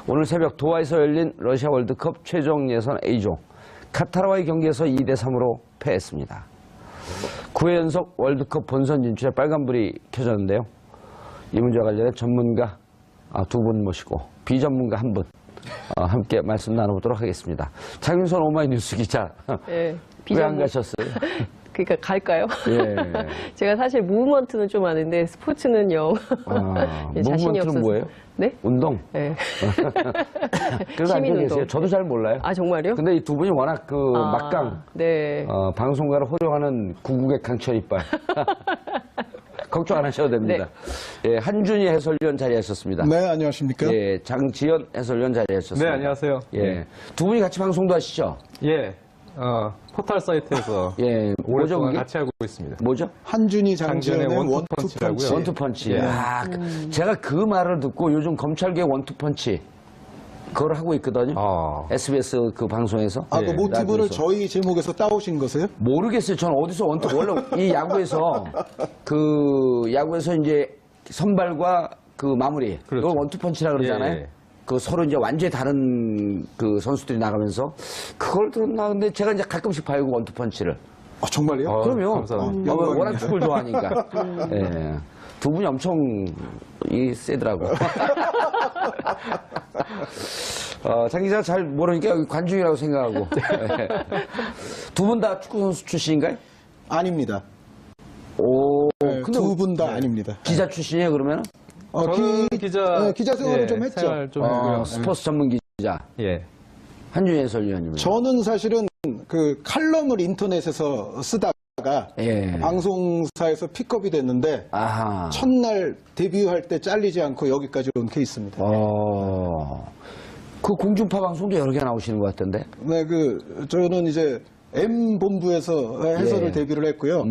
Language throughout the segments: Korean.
오늘 새벽 도하에서 열린 러시아 월드컵 최종 예선 A조 카타르와의 경기에서 2대3으로 패했습니다. 9회 연속 월드컵 본선 진출에 빨간불이 켜졌는데요. 이 문제와 관련해 전문가 두 분 모시고 비전문가 한 분 함께 말씀 나눠보도록 하겠습니다. 장윤선 오마이뉴스 기자. 네, 왜 안 가셨어요? 그러니까 갈까요? 예. 제가 사실 무브먼트는 좀 아는데 스포츠는 영 자신이 없어서. 무브먼트는 뭐예요? 네? 운동? 네. 그래서 알고 시민 계세요? 운동. 저도 잘 몰라요. 아, 정말요? 근데 이 두 분이 워낙 막강 네. 방송가를 호령하는 구국의 강철 이빨. 걱정 안 하셔도 됩니다. 네. 예, 한준희 해설위원 자리하셨습니다. 네, 안녕하십니까? 예, 장지현 해설위원 자리하셨습니다. 네, 안녕하세요. 예, 두 분이 같이 방송도 하시죠? 예, 포털 사이트에서 예, 뭐죠, 오랫동안 그게? 같이 하고 있습니다. 뭐죠? 한준희 장지현의 장지현의 원투펀치라고요. 원투펀치. 원투펀치. 예. 제가 그 말을 듣고 요즘 검찰계 원투펀치 그걸 하고 있거든요. SBS 그 방송에서. 그 모티브를 라디오에서. 저희 제목에서 따오신 거세요? 모르겠어요. 저는 어디서 원래 이 야구에서 야구에서 이제 선발과 그 마무리 그렇죠. 그걸 원투펀치라 그러잖아요. 예. 그 서로 이제 완전히 다른 그 선수들이 나가면서 그걸 들었나 근데 제가 이제 가끔씩 봐요 그 원투펀치를. 정말요? 그럼요. 감사합니다. 영광입니다. 워낙 축구를 좋아하니까. 예. 두 분이 엄청 세더라고. 장 기자가 잘 모르니까 여기 관중이라고 생각하고. 두 분 다 축구 선수 출신인가요? 아닙니다. 오, 네, 근데 두 분 다 아닙니다. 기자 출신이에요 그러면? 저는 기자 생활을 예, 좀 했죠. 생활 좀 했고요. 스포츠 전문 기자 예. 한준희 해설위원님. 저는 사실은 그 칼럼을 인터넷에서 쓰다가 예. 방송사에서 픽업이 됐는데 아하. 첫날 데뷔할 때 잘리지 않고 여기까지 온 케이스입니다. 그 공중파 방송도 여러 개 나오시는 것 같던데. 네, 저는 이제 M본부에서 해설을 예. 데뷔를 했고요.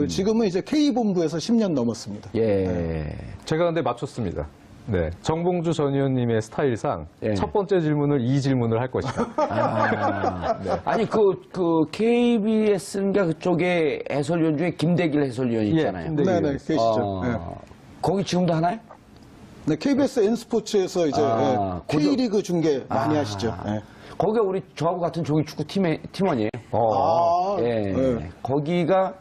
지금은 이제 K본부에서 10년 넘었습니다. 예. 제가 근데 맞췄습니다. 네, 정봉주 전 의원님의 스타일상 예. 첫 번째 질문을 이 질문을 할 것이다. 네. 아니 KBS인가 그쪽에 해설위원 중에 김대길 해설위원이 있잖아요. 김대길. 네네, 계시죠. 네. 거기 지금도 하나요? 네, KBS N스포츠에서 이제 K리그 중계 많이 하시죠. 네. 거기가 우리 저하고 같은 종이 축구 팀원이에요. 예. 네. 거기가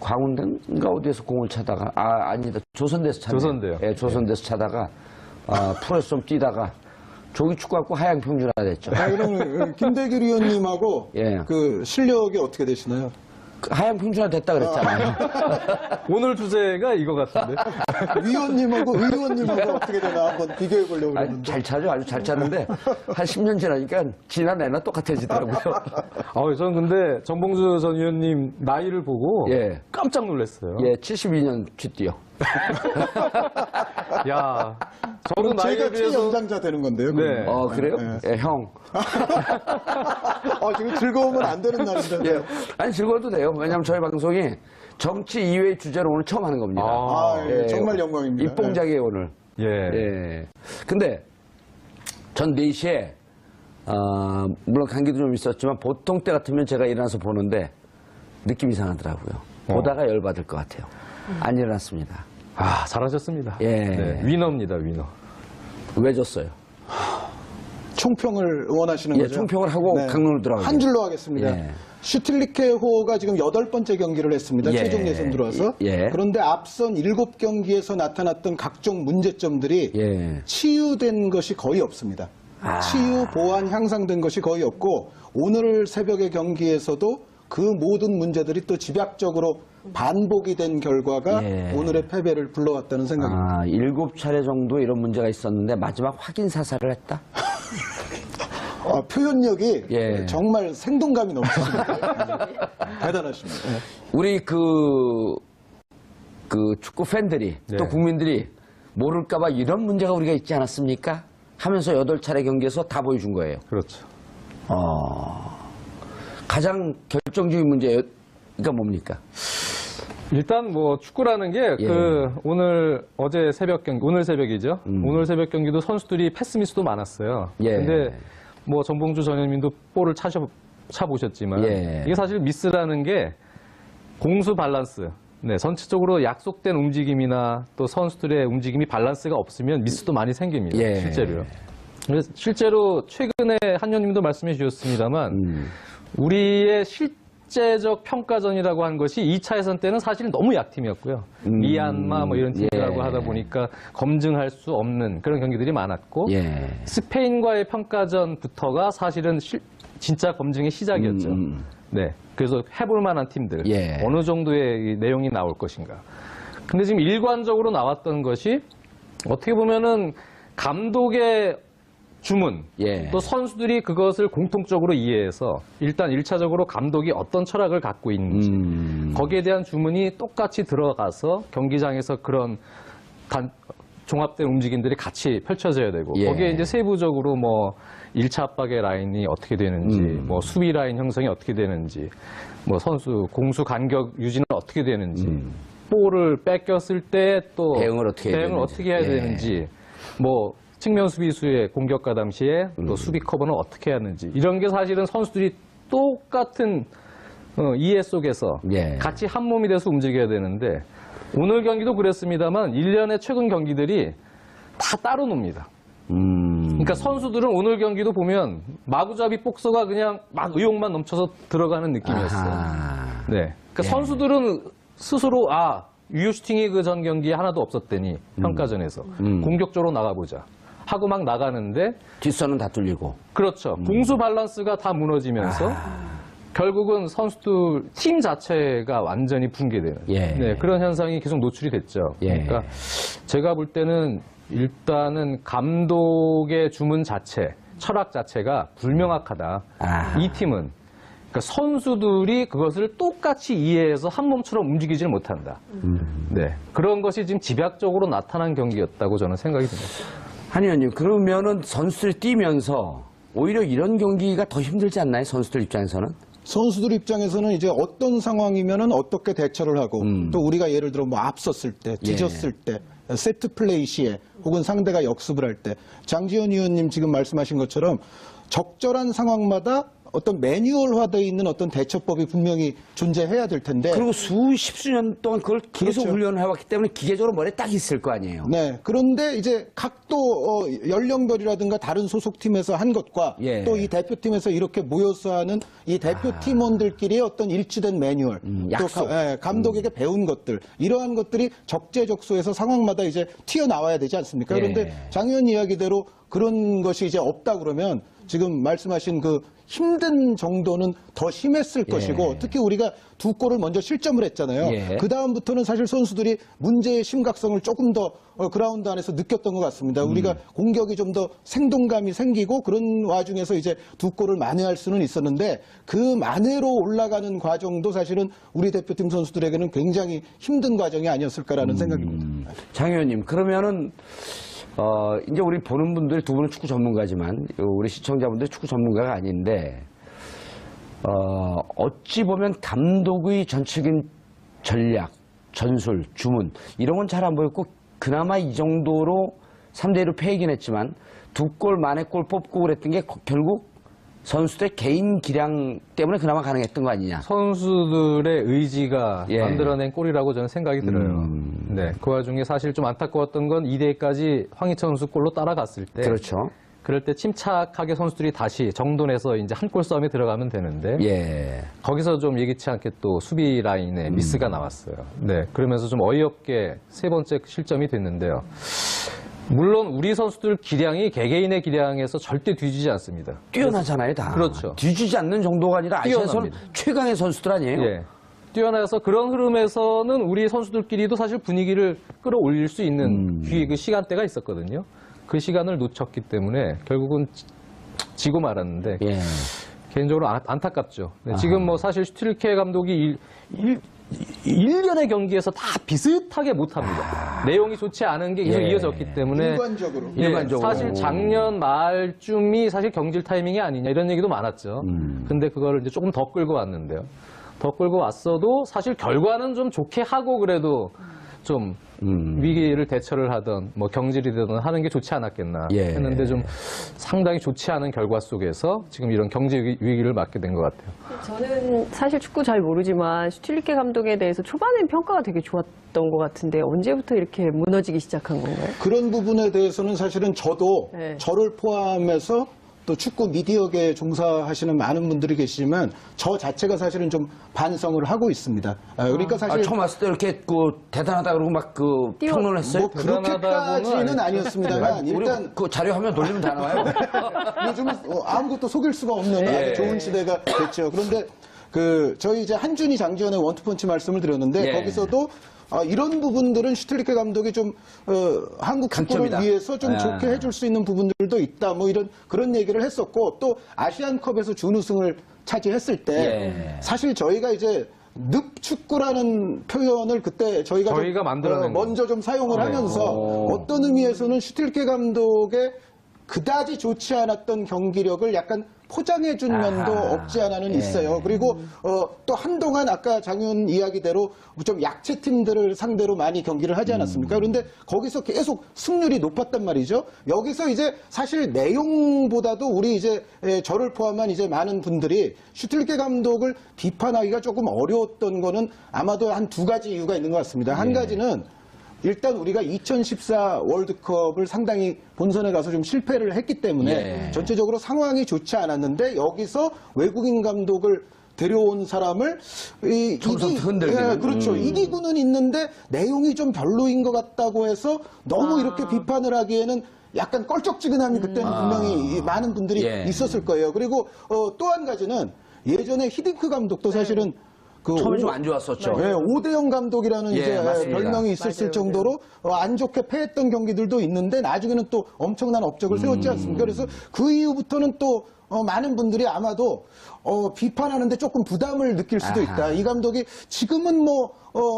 광운대인가 어디에서 공을 차다가 아니다 조선대에서 차네요. 조선대요. 예, 조선대에서 차다가 프로에서 좀 뛰다가 조기 축구 갖고 하양 평준화 됐죠. 그럼 김대길 위원님하고 예. 그 실력이 어떻게 되시나요? 하양 평준화 됐다 그랬잖아요. 오늘 주제가 이거 같은데. 위원님하고 의원님하고 어떻게 되나 한번 비교해 보려고 그러는데. 잘 차죠. 아주 잘 차는데 한 10년 지나니까 지난 애나 똑같아지더라고요. 저는 근데 정봉주 전 의원님 나이를 보고 예. 깜짝 놀랐어요. 예, 72년 쥐띠요. 야, 저도 그럼 나이에 제가 비해서 최연장자 되는 건데요. 네. 그래요? 네. 예, 형. 지금 즐거우면 안 되는 날인데. 예. 아니, 즐거워도 돼요. 왜냐면 저희 방송이 정치 이외의 주제로 오늘 처음 하는 겁니다. 정말 영광입니다. 입봉작이에요, 오늘. 예. 예. 근데 전 4시에, 물론 감기도 좀 있었지만 보통 때 같으면 제가 일어나서 보는데 느낌 이상하더라고요. 보다가 열받을 것 같아요. 안 일어났습니다. 잘하셨습니다. 예. 네, 위너입니다, 위너. 왜 졌어요? 총평을 원하시는 예, 거죠? 총평을 하고 강론으로 들어가요. 한 줄로 하겠습니다. 예. 슈틸리케호가 지금 8번째 경기를 했습니다. 예. 최종 예선 들어와서. 예. 그런데 앞선 7경기에서 나타났던 각종 문제점들이 예. 치유된 것이 거의 없습니다. 치유, 보완, 향상된 것이 거의 없고 오늘 새벽의 경기에서도 그 모든 문제들이 또 집약적으로 반복이 된 결과가 예. 오늘의 패배를 불러왔다는 생각입니다. 7차례 정도 이런 문제가 있었는데 마지막 확인 사살을 했다? 표현력이 예. 정말 생동감이 넘치십니다. 대단하십니다. 예. 우리 축구 팬들이 네. 또 국민들이 모를까봐 이런 문제가 우리가 있지 않았습니까? 하면서 8차례 경기에서 다 보여준 거예요. 그렇죠. 가장 결정적인 문제가 뭡니까? 일단 축구라는 게 예. 어제 새벽 경기, 오늘 새벽이죠. 오늘 새벽 경기도 선수들이 패스미스도 많았어요. 예. 근데 정봉주 전 의원님도 볼을 차보셨지만 예. 이게 사실 미스라는 게 공수 밸런스, 네, 전체적으로 약속된 움직임이나 또 선수들의 움직임이 밸런스가 없으면 미스도 많이 생깁니다. 예. 실제로요. 그래서 실제로 최근에 한 의원님도 말씀해 주셨습니다만 우리의 실제적 평가전이라고 한 것이 2차 예선 때는 사실 너무 약팀이었고요. 미얀마 뭐 이런 팀들하고 예. 하다 보니까 검증할 수 없는 그런 경기들이 많았고 예. 스페인과의 평가전부터가 사실은 진짜 검증의 시작이었죠. 네, 그래서 해볼 만한 팀들 예. 어느 정도의 이 내용이 나올 것인가. 근데 지금 일관적으로 나왔던 것이 어떻게 보면은 감독의 주문, 예. 또 선수들이 그것을 공통적으로 이해해서 일단 1차적으로 감독이 어떤 철학을 갖고 있는지 거기에 대한 주문이 똑같이 들어가서 경기장에서 그런 종합된 움직임들이 같이 펼쳐져야 되고 예. 거기에 이제 세부적으로 뭐 1차 압박의 라인이 어떻게 되는지 뭐 수비 라인 형성이 어떻게 되는지 뭐 선수 공수 간격 유지는 어떻게 되는지 볼을 뺏겼을 때 또 대응을 어떻게 해야 되는지. 어떻게 해야 예. 되는지 뭐 측면 수비수의 공격과 당시에 또 수비 커버는 어떻게 해야 하는지 이런 게 사실은 선수들이 똑같은 이해 속에서 예. 같이 한 몸이 돼서 움직여야 되는데 오늘 경기도 그랬습니다만 1년의 최근 경기들이 다 따로 놉니다. 그러니까 선수들은 오늘 경기도 보면 마구잡이 복서가 그냥 막 의욕만 넘쳐서 들어가는 느낌이었어요. 아하. 네. 그러니까 예. 선수들은 스스로 유효 슈팅이 그 전 경기에 하나도 없었더니 평가전에서 공격적으로 나가보자 하고 막 나가는데 뒷선은 다 뚫리고. 그렇죠. 공수 밸런스가 다 무너지면서 결국은 선수들 팀 자체가 완전히 붕괴되는 예. 네, 그런 현상이 계속 노출이 됐죠. 예. 그러니까 제가 볼 때는 일단은 감독의 주문 자체, 철학 자체가 불명확하다. 이 팀은 그러니까 선수들이 그것을 똑같이 이해해서 한 몸처럼 움직이지를 못한다. 네, 그런 것이 지금 집약적으로 나타난 경기였다고 저는 생각이 듭니다. 한 의원님, 그러면은 선수들이 뛰면서 오히려 이런 경기가 더 힘들지 않나요? 선수들 입장에서는? 선수들 입장에서는 이제 어떤 상황이면은 어떻게 대처를 하고 또 우리가 예를 들어 뭐 앞섰을 때, 뒤졌을 때, 세트 플레이 시에 혹은 상대가 역습을 할 때 장지현 의원님 지금 말씀하신 것처럼 적절한 상황마다 어떤 매뉴얼화되어 있는 어떤 대처법이 분명히 존재해야 될 텐데 그리고 수십수년 동안 그걸 계속 그렇죠. 훈련을 해왔기 때문에 기계적으로 머리에 딱 있을 거 아니에요. 네. 그런데 이제 각도 연령별이라든가 다른 소속팀에서 한 것과 예. 또 이 대표팀에서 이렇게 모여서 하는 이 대표팀원들끼리의 어떤 일치된 매뉴얼, 약속. 또 감독에게 배운 것들, 이러한 것들이 적재적소에서 상황마다 이제 튀어나와야 되지 않습니까? 예. 그런데 장 의원 이야기대로 그런 것이 이제 없다 그러면 지금 말씀하신 그 힘든 정도는 더 심했을 것이고 특히 우리가 두 골을 먼저 실점을 했잖아요. 예. 그 다음부터는 사실 선수들이 문제의 심각성을 조금 더 그라운드 안에서 느꼈던 것 같습니다. 우리가 공격이 좀 더 생동감이 생기고 그런 와중에서 이제 두 골을 만회할 수는 있었는데 그 만회로 올라가는 과정도 사실은 우리 대표팀 선수들에게는 굉장히 힘든 과정이 아니었을까라는 생각입니다. 장 의원님, 그러면은 이제 우리 보는 분들이 두 분은 축구 전문가지만 우리 시청자분들이 축구 전문가가 아닌데 어찌 보면 감독의 전적인 전략, 전술, 주문 이런 건 잘 안 보였고 그나마 이 정도로 3대1로 패이긴 했지만 두 골 만에 골 뽑고 그랬던 게 결국 선수들의 개인 기량 때문에 그나마 가능했던 거 아니냐. 선수들의 의지가 예. 만들어낸 골이라고 저는 생각이 들어요. 네, 그 와중에 사실 좀 안타까웠던 건 2대2까지 황희찬 선수 골로 따라갔을 때 그렇죠. 그럴 때 침착하게 선수들이 다시 정돈해서 이제 한 골 싸움에 들어가면 되는데 예. 거기서 좀 예기치 않게 또 수비 라인에 미스가 나왔어요. 네, 그러면서 좀 어이없게 세 번째 실점이 됐는데요. 물론 우리 선수들 기량이 개개인의 기량에서 절대 뒤지지 않습니다. 뛰어나잖아요, 다. 그렇죠. 뒤지지 않는 정도가 아니라 아시아에서는 뛰어납니다. 최강의 선수들 아니에요? 예. 뛰어나서 그런 흐름에서는 우리 선수들끼리도 사실 분위기를 끌어올릴 수 있는 그 시간대가 있었거든요. 그 시간을 놓쳤기 때문에 결국은 지고 말았는데 예. 개인적으로 안타깝죠. 네, 지금 뭐 사실 슈틸케 감독이 1년의 경기에서 다 비슷하게 못합니다. 내용이 좋지 않은 게 계속 예. 이어졌기 때문에 일관적으로. 예, 일반적으로. 사실 작년 말쯤이 사실 경질 타이밍이 아니냐 이런 얘기도 많았죠. 근데 그거를 이제 조금 더 끌고 왔는데요. 더 끌고 왔어도 사실 결과는 좀 좋게 하고 그래도 좀 위기를 대처를 하던 뭐 경질이 되든 하는 게 좋지 않았겠나 예. 했는데 좀 상당히 좋지 않은 결과 속에서 지금 이런 경제 위기를 맞게 된 것 같아요. 저는 사실 축구 잘 모르지만 슈틸리케 감독에 대해서 초반엔 평가가 되게 좋았던 것 같은데 언제부터 이렇게 무너지기 시작한 건가요? 그런 부분에 대해서는 사실은 저도 네. 저를 포함해서 또 축구 미디어계에 종사하시는 많은 분들이 계시지만 저 자체가 사실은 좀 반성을 하고 있습니다. 그러니까 사실 처음 왔을 때 이렇게 대단하다 그러고 막 평론했어요? 뭐 그렇게까지는 아니었습니다만 일단 그 자료 화면 돌리면 다 나와요. 요즘은 아무것도 속일 수가 없는 아주 좋은 시대가 됐죠. 그런데 저희 이제 한준희 장지현의 원투펀치 말씀을 드렸는데 예. 거기서도 이런 부분들은 슈틸리케 감독이 좀 한국 축구를 강점이다. 위해서 좀 예. 좋게 해줄 수 있는 부분들도 있다. 뭐 그런 얘기를 했었고 또 아시안컵에서 준우승을 차지했을 때 예. 사실 저희가 이제 늪축구라는 표현을 그때 저희가 만들어낸 먼저 좀 사용을 하면서 어떤 의미에서는 슈틸케 감독의 그다지 좋지 않았던 경기력을 약간 포장해준 면도 없지 않아는 있어요. 그리고 또 한동안 아까 장윤 이야기대로 좀 약체 팀들을 상대로 많이 경기를 하지 않았습니까? 그런데 거기서 계속 승률이 높았단 말이죠. 여기서 이제 사실 내용보다도 우리 이제 저를 포함한 이제 많은 분들이 슈틸케 감독을 비판하기가 조금 어려웠던 거는 아마도 한 두 가지 이유가 있는 것 같습니다. 한 가지는 일단 우리가 2014 월드컵을 상당히 본선에 가서 좀 실패를 했기 때문에 전체적으로 상황이 좋지 않았는데 여기서 외국인 감독을 데려온 사람을 처음부터 흔들기는. 그렇죠. 이기고는 있는데 내용이 좀 별로인 것 같다고 해서 너무 이렇게 비판을 하기에는 약간 껄쩍지근함이 그때는 분명히 많은 분들이 있었을 거예요. 그리고 또 한 가지는 예전에 히딩크 감독도 사실은 처음에 좀 안 좋았었죠. 네, 오대영 감독이라는 이제 맞습니다. 별명이 있었을 정도로 안 좋게 패했던 경기들도 있는데 나중에는 또 엄청난 업적을 세웠지 않습니까? 그래서 그 이후부터는 또 많은 분들이 아마도 비판하는데 조금 부담을 느낄 수도 있다. 이 감독이 지금은 뭐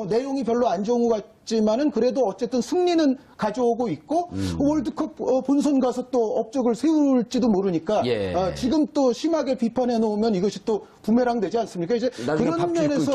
내용이 별로 안 좋은 것 같지만은 그래도 어쨌든 승리는 가져오고 있고 월드컵 본선 가서 또 업적을 세울지도 모르니까 지금 또 심하게 비판해 놓으면 이것이 또 부메랑 되지 않습니까? 이제 그런 면에서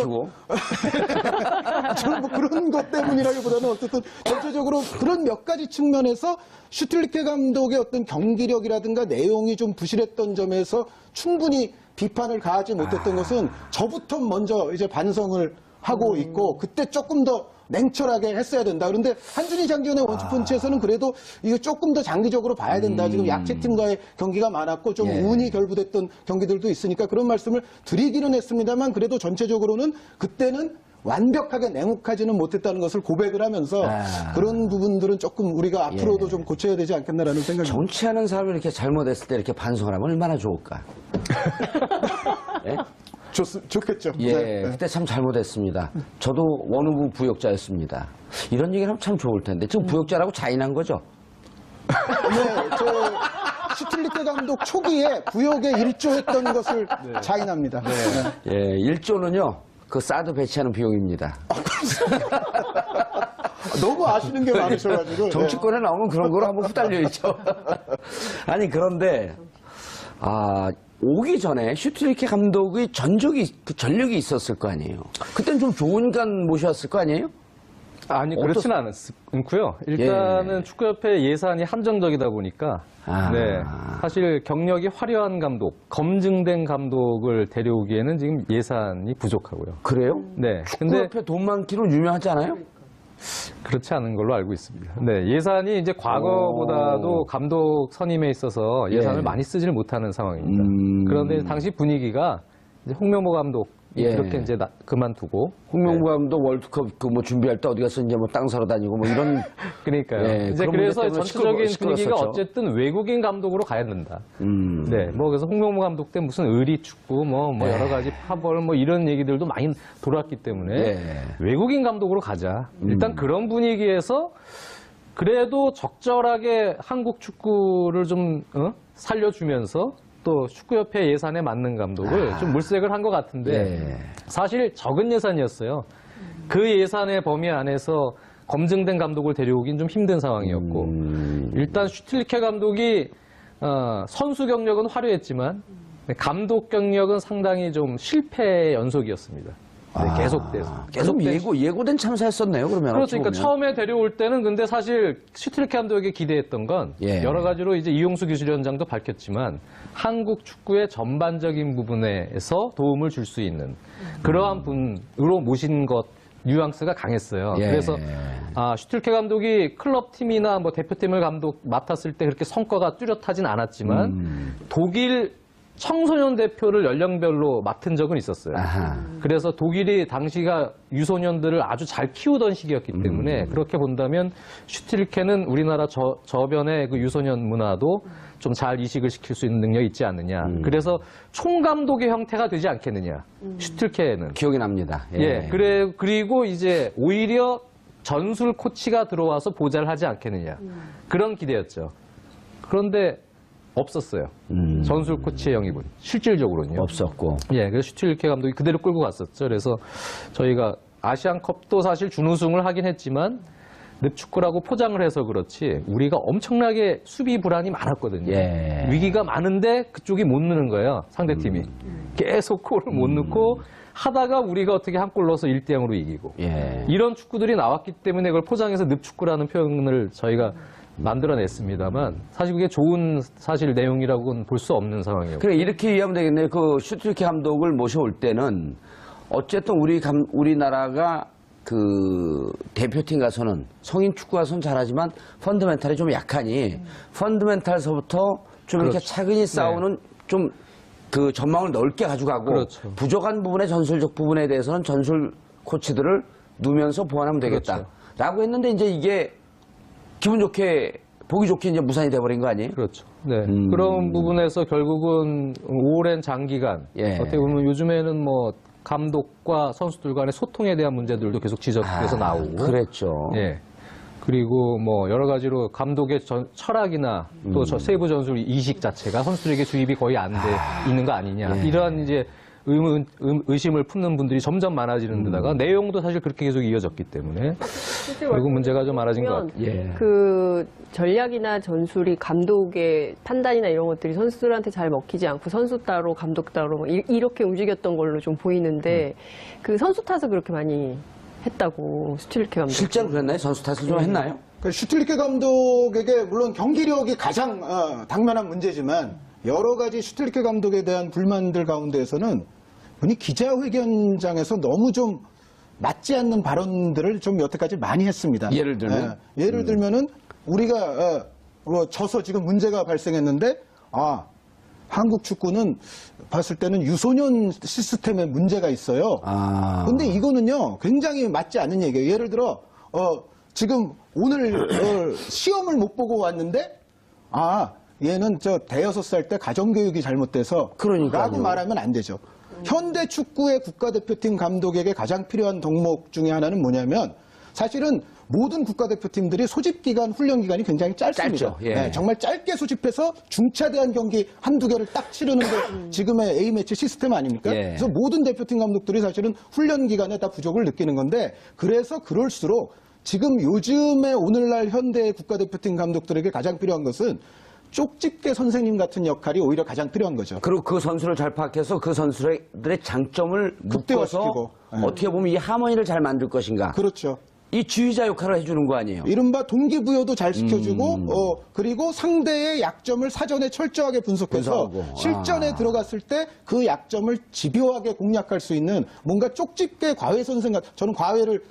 저는 뭐 그런 것 때문이라기보다는 어쨌든 전체적으로 그런 몇 가지 측면에서 슈틸리케 감독의 어떤 경기력이라든가 내용이 좀 부실했던 점에서 충분히 비판을 가하지 못했던 것은 저부터 먼저 이제 반성을 하고 있고 그때 조금 더 냉철하게 했어야 된다. 그런데 한준희 장지현의 원투펀치에서는 그래도 이거 조금 더 장기적으로 봐야 된다. 지금 약체팀과의 경기가 많았고 좀 운이 결부됐던 경기들도 있으니까 그런 말씀을 드리기는 했습니다만 그래도 전체적으로는 그때는 완벽하게 냉혹하지는 못했다는 것을 고백을 하면서 그런 부분들은 조금 우리가 앞으로도 좀 고쳐야 되지 않겠나라는 생각이 듭니다. 정치하는 사람이 이렇게 잘못했을 때 이렇게 반성을 하면 얼마나 좋을까. 예? 좋겠죠. 그때 참 잘못했습니다. 저도 원후부 부역자였습니다. 이런 얘기를 하면 참 좋을 텐데 지금 부역자라고 자인한 거죠? 네, 슈틸리케 감독 초기에 부역에 일조했던 것을 자인합니다. 1조는요. 그 사드 배치하는 비용입니다. 너무 아시는 게 많으셔가지고. 정치권에 나오면 그런 거로 한번 후달려있죠. 아니, 그런데, 오기 전에 슈틸리케 감독의 전력이 있었을 거 아니에요. 그때는 좀 좋은 간 모셨을 거 아니에요? 아니, 그렇지는 않고요. 일단은 축구협회 예산이 한정적이다 보니까 사실 경력이 화려한 감독, 검증된 감독을 데려오기에는 지금 예산이 부족하고요. 그래요? 네. 축구협회 돈 많기로 유명하지 않아요? 그렇지 않은 걸로 알고 있습니다. 네, 예산이 이제 과거보다도 감독 선임에 있어서 예산을 많이 쓰질 못하는 상황입니다. 그런데 당시 분위기가 이제 홍명보 감독 이렇게 이제 그만두고 홍명보 감독 월드컵 준비할 때 어디 가서 이제 뭐 땅 사러 다니고 뭐 이런 그러니까요. 이제 그런 그래서 문제 때문에 전체적인 분위기가 시끄러웠었죠. 어쨌든 외국인 감독으로 가야 된다. 네, 뭐 그래서 홍명보 감독 때 무슨 의리 축구 뭐 여러 가지 파벌 뭐 이런 얘기들도 많이 돌았기 때문에 외국인 감독으로 가자. 일단 그런 분위기에서 그래도 적절하게 한국 축구를 좀 살려주면서 또 축구협회 예산에 맞는 감독을 좀 물색을 한 것 같은데 사실 적은 예산이었어요. 그 예산의 범위 안에서 검증된 감독을 데려오긴 좀 힘든 상황이었고 일단 슈틸리케 감독이 선수 경력은 화려했지만 감독 경력은 상당히 좀 실패의 연속이었습니다. 계속돼서. 계속 예고된 참사였었네요, 그러면. 그렇죠. 그러니까 어찌 보면. 처음에 데려올 때는 근데 사실 슈틸리케 감독에게 기대했던 건 예. 여러 가지로 이제 이용수 기술위원장도 밝혔지만 한국 축구의 전반적인 부분에서 도움을 줄 수 있는 그러한 분으로 모신 것 뉘앙스가 강했어요. 예. 그래서 슈틸리케 감독이 클럽 팀이나 뭐 대표팀을 맡았을 때 그렇게 성과가 뚜렷하진 않았지만 독일 청소년 대표를 연령별로 맡은 적은 있었어요. 아하. 그래서 독일이 당시가 유소년들을 아주 잘 키우던 시기였기 때문에 그렇게 본다면 슈틸리케는 우리나라 저변의 그 유소년 문화도 좀 잘 이식을 시킬 수 있는 능력이 있지 않느냐. 그래서 총감독의 형태가 되지 않겠느냐. 슈틸리케는. 기억이 납니다. 예. 그리고 이제 오히려 전술 코치가 들어와서 보좌를 하지 않겠느냐. 그런 기대였죠. 그런데 없었어요. 전술 코치의 영입은 실질적으로는요. 없었고. 예, 그래서 슈틸리케 감독이 그대로 끌고 갔었죠. 그래서 저희가 아시안컵도 사실 준우승을 하긴 했지만 늪축구라고 포장을 해서 그렇지 우리가 엄청나게 수비 불안이 많았거든요. 예. 위기가 많은데 그쪽이 못 넣는 거예요. 상대팀이. 계속 골을 못 넣고 하다가 우리가 어떻게 한 골 넣어서 1대0으로 이기고. 예. 이런 축구들이 나왔기 때문에 그걸 포장해서 늪축구라는 표현을 저희가 만들어냈습니다만 사실 그게 좋은 사실 내용이라고는 볼 수 없는 상황이에요. 그래, 이렇게 이해하면 되겠네요. 그 슈틸리케 감독을 모셔올 때는 어쨌든 우리나라가 그 대표팀 가서는 성인 축구 가서는 잘하지만 펀더멘탈이 좀 약하니 펀더멘탈서부터 좀 이렇게 그렇죠. 차근히 싸우는 좀 그 전망을 넓게 가져가고 그렇죠. 부족한 부분의 전술적 부분에 대해서는 전술 코치들을 두면서 보완하면 되겠다. 라고 했는데 이제 이게 기분 좋게 보기 좋게 이제 무산이 돼버린 거 아니에요? 그렇죠. 네. 그런 부분에서 결국은 오랜 장기간 예. 어떻게 보면 요즘에는 뭐 감독과 선수들 간의 소통에 대한 문제들도 계속 지적돼서 나오고. 그랬죠. 예. 그리고 뭐 여러 가지로 감독의 철학이나 또 세부 전술 이식 자체가 선수들에게 주입이 거의 안 돼 있는 거 아니냐. 예. 이러한 이제 의심을 품는 분들이 점점 많아지는 데다가 내용도 사실 그렇게 계속 이어졌기 때문에 결국 문제가 좀 많아진 것 같아요. 예. 그 전략이나 전술이 감독의 판단이나 이런 것들이 선수들한테 잘 먹히지 않고 선수 따로 감독 따로 뭐 이렇게 움직였던 걸로 좀 보이는데 그 선수 탓을 그렇게 많이 했다고 슈틸리케 감독. 실제로 그랬나요? 선수 탓을 좀 했나요? 그 슈틸리케 감독에게 물론 경기력이 가장 당면한 문제지만 여러 가지 슈틸리케 감독에 대한 불만들 가운데에서는 흔히 기자회견장에서 너무 좀 맞지 않는 발언들을 좀 여태까지 많이 했습니다. 예를 들면? 예를 들면은 우리가 져서 지금 문제가 발생했는데 한국 축구는 봤을 때는 유소년 시스템에 문제가 있어요. 근데 이거는요 굉장히 맞지 않는 얘기예요. 예를 들어 지금 오늘 시험을 못 보고 왔는데 얘는 저 대여섯 살 때 가정교육이 잘못돼서 그러니까요. 라고 말하면 안 되죠. 현대 축구의 국가대표팀 감독에게 가장 필요한 덕목 중에 하나는 뭐냐면 사실은 모든 국가대표팀들이 소집기간, 훈련기간이 굉장히 짧습니다. 짧죠. 예. 네, 정말 짧게 소집해서 중차대한 경기 한두 개를 딱 치르는 게 지금의 A매치 시스템 아닙니까? 예. 그래서 모든 대표팀 감독들이 사실은 훈련기간에 다 부족을 느끼는 건데 그래서 그럴수록 지금 요즘의 오늘날 현대 국가대표팀 감독들에게 가장 필요한 것은 쪽집게 선생님 같은 역할이 오히려 가장 필요한 거죠. 그리고 그 선수를 잘 파악해서 그 선수들의 장점을 묶어서 극대화시키고. 네. 어떻게 보면 이 하모니를 잘 만들 것인가. 그렇죠. 이 지휘자 역할을 해주는 거 아니에요? 이른바 동기부여도 잘 시켜주고 그리고 상대의 약점을 사전에 철저하게 분석해서 분석하고. 실전에 들어갔을 때 그 약점을 집요하게 공략할 수 있는 뭔가 쪽집게 과외 선생 같은 저는 과외를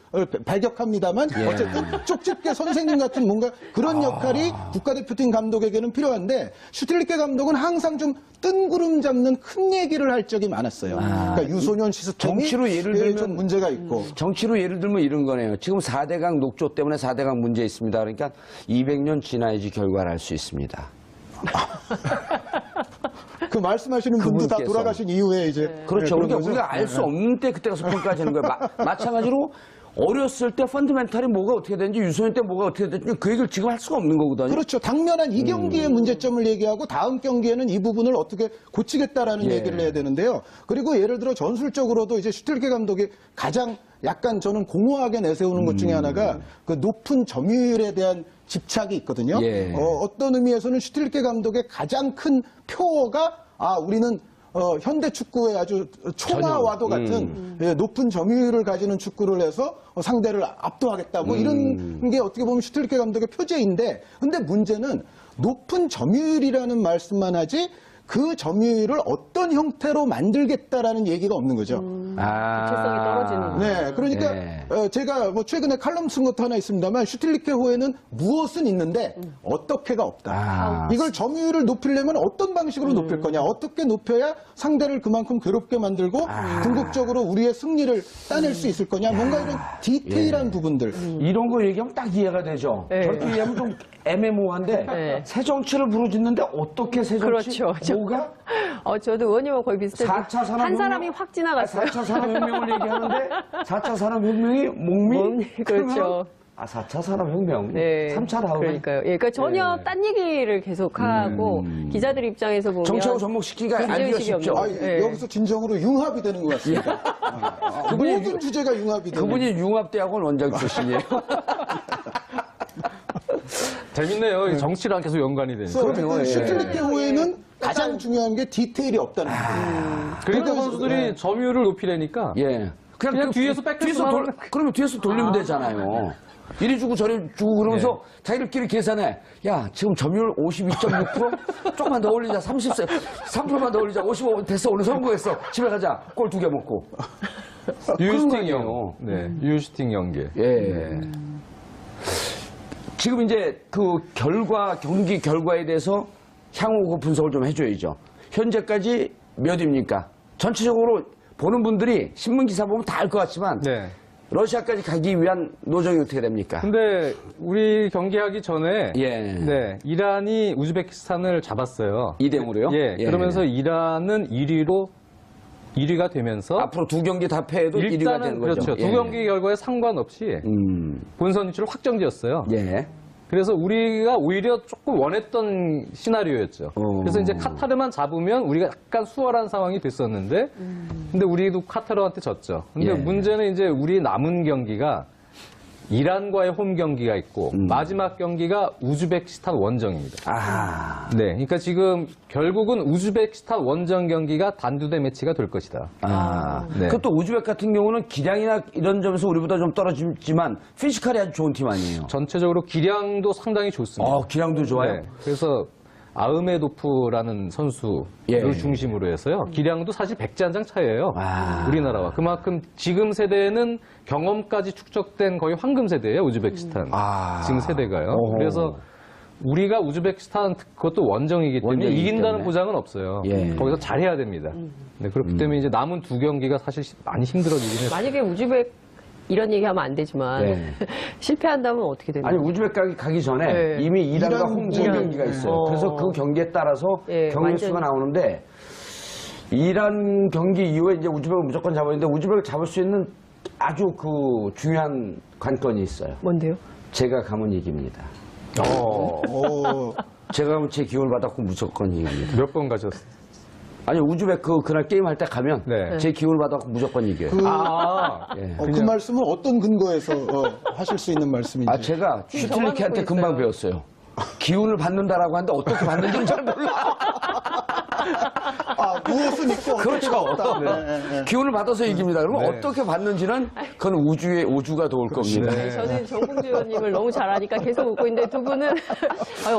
발격합니다만 어쨌든 쪽집게 선생님 같은 뭔가 그런 역할이 국가대표팀 감독에게는 필요한데 슈틸리케 감독은 항상 좀 뜬구름 잡는 큰 얘기를 할 적이 많았어요. 그러니까 유소년 시스템이 정치로 예를 들면 좀 문제가 있고 정치로 예를 들면 이런 거네요. 지금 4대강 녹조 때문에 4대강 문제 있습니다. 그러니까 200년 지나야지 결과를 알 수 있습니다. 그 말씀하시는 분도 다 그분께서. 돌아가신 이후에 이제 그렇죠. 그런 그러니까 거죠. 우리가 알 수 없는 때 그때 가서 평가하시는 거예요. 마찬가지로 어렸을 때 펀드멘탈이 뭐가 어떻게 되는지 유소년 때 뭐가 어떻게 되는지 그 얘기를 지금 할 수가 없는 거거든요. 그렇죠. 당면한 이 경기의 문제점을 얘기하고 다음 경기에는 이 부분을 어떻게 고치겠다라는 예. 얘기를 해야 되는데요. 그리고 예를 들어 전술적으로도 이제 슈틸리케 감독이 가장 약간 저는 공허하게 내세우는 것 중에 하나가 그 높은 점유율에 대한 집착이 있거든요. 예. 어떤 의미에서는 슈틸리케 감독의 가장 큰 표어가 우리는 현대 축구의 아주 초나와도 같은 예, 높은 점유율을 가지는 축구를 해서 상대를 압도하겠다. 뭐 이런 게 어떻게 보면 슈틸리케 감독의 표제인데, 근데 문제는 높은 점유율이라는 말씀만 하지 그 점유율을 어떤 형태로 만들겠다라는 얘기가 없는 거죠. 구체성이 떨어지는. 네, 그러니까 예. 제가 뭐 최근에 칼럼 쓴 것도 하나 있습니다만 슈틸리케 호에는 무엇은 있는데 어떻게가 없다. 이걸 점유율을 높이려면 어떤 방식으로 높일 거냐, 어떻게 높여야 상대를 그만큼 괴롭게 만들고 궁극적으로 우리의 승리를 따낼 수 있을 거냐, 뭔가 이런 디테일한 부분들. 이런 거 얘기하면 딱 이해가 되죠. 네. 저렇게 얘기하면 좀 애매모호한데 네. 새 정치를 부르짖는데 어떻게 새 정치? 그렇죠. 뭐가? 저도 의원님하고 거의 비슷해요. 4차 산업혁명? 한 사람이 확 지나갔어요. 4차 산업혁명을 얘기하는데 4차 산업혁명이 목미? 그렇죠. 4차 산업혁명. 네. 3차 라운. 그러니까요. 예, 그러니까 전혀 네. 딴 얘기를 계속하고 기자들 입장에서 보면 정치하고 접목시키기가 알기가 문제의식이 쉽죠. 없는 아, 네. 여기서 진정으로 융합이 되는 것 같습니다. 모든 주제가 융합이 되는. 그분이 융합대학원 원장 출신이에요. 재밌네요. 이 정치랑 계속 연관이 되니까. 그럼요, 예. 슈틸리케 호에는 가장 중요한 게 디테일이 없다는 거예요. 그러니까 선수들이 점유율을 높이려니까 예. 그냥 뒤에서 백패스만 뒤에서 하면 그러면 뒤에서 돌리면 되잖아요. 이리 주고 저리 주고 그러면서 자기들끼리 계산해. 야, 지금 점유율 52.6%? 조금만 더 올리자. 3%만 더 올리자. 55 됐어. 오늘 성공했어. 집에 가자. 골 2개 먹고. 유슈팅 그런 연. 네, 유슈팅 연계. 예. 지금 이제 그 경기 결과에 대해서 향후 그 분석을 좀 해줘야죠. 현재까지 몇입니까? 전체적으로 보는 분들이 신문 기사 보면 다 알 것 같지만 네. 러시아까지 가기 위한 노정이 어떻게 됩니까? 근데 우리 경기하기 전에 예. 네, 이란이 우즈베키스탄을 잡았어요. 2대0으로요? 예, 그러면서 이란은 1위가 되면서 앞으로 두 경기 다 패해도 1위가 일단은 되는 거죠. 그렇죠. 예. 두 경기 결과에 상관없이 본선 진출을 확정지었어요. 예. 그래서 우리가 오히려 조금 원했던 시나리오였죠. 그래서 이제 카타르만 잡으면 우리가 약간 수월한 상황이 됐었는데, 근데 우리도 카타르한테 졌죠. 근데 예. 문제는 이제 우리 남은 경기가 이란과의 홈 경기가 있고 마지막 경기가 우즈베키스탄 원정입니다. 아. 네, 그러니까 지금 결국은 우즈베키스탄 원정 경기가 단두대 매치가 될 것이다. 아. 네. 그것도 우즈벡 같은 경우는 기량이나 이런 점에서 우리보다 좀 떨어지지만 피지컬이 아주 좋은 팀 아니에요? 전체적으로 기량도 상당히 좋습니다. 기량도 좋아요. 네, 그래서 아흐메도프라는 선수를 예. 중심으로 해서요. 기량도 사실 백지 한 장 차이예요. 아. 우리나라와. 그만큼 지금 세대는 경험까지 축적된 거의 황금 세대예요. 우즈베키스탄. 아. 지금 세대가요. 오호. 그래서 우리가 우즈베키스탄 그것도 원정이기 때문에 원정이기 이긴다는 때문에. 보장은 없어요. 예. 거기서 잘해야 됩니다. 네, 그렇기 때문에 이제 남은 두 경기가 사실 많이 힘들어지긴 해요. 만약에 우즈벡 이런 얘기하면 안 되지만 네. 실패한다면 어떻게 되나요? 아니 우즈벡 가기 전에 네. 이미 이란과 이란, 홍콩 이란. 경기가 있어요. 그래서 그 경기에 따라서 예, 경기 수가 완전- 나오는데 이란 경기 이후에 이제 우즈벡을 무조건 잡아야 되는데 우즈벡을 잡을 수 있는 아주 그 중요한 관건이 있어요. 뭔데요? 제가 가면 이깁니다. 오, 제가 가면 제 기운을 받았고 무조건 이깁니다. 몇 번 가셨어요? 아니 우즈벡 그날 게임 할 때 가면 네. 제 기운을 받았고 무조건 이겨요. 예. 그 말씀은 어떤 근거에서 하실 수 있는 말씀인지. 제가 슈틸리케한테 적어놓고 금방 있어요. 배웠어요. 기운을 받는다라고 하는데 어떻게 받는지는 잘 몰라. 무엇은 있고 그렇죠. 없다. 네. 기운을 받아서 이깁니다. 그러면 네. 어떻게 받는지는 그건 우주가 도울 겁니다. 네, 저는 정봉주 의원님을 너무 잘 아니까 계속 웃고 있는데 두 분은 아니,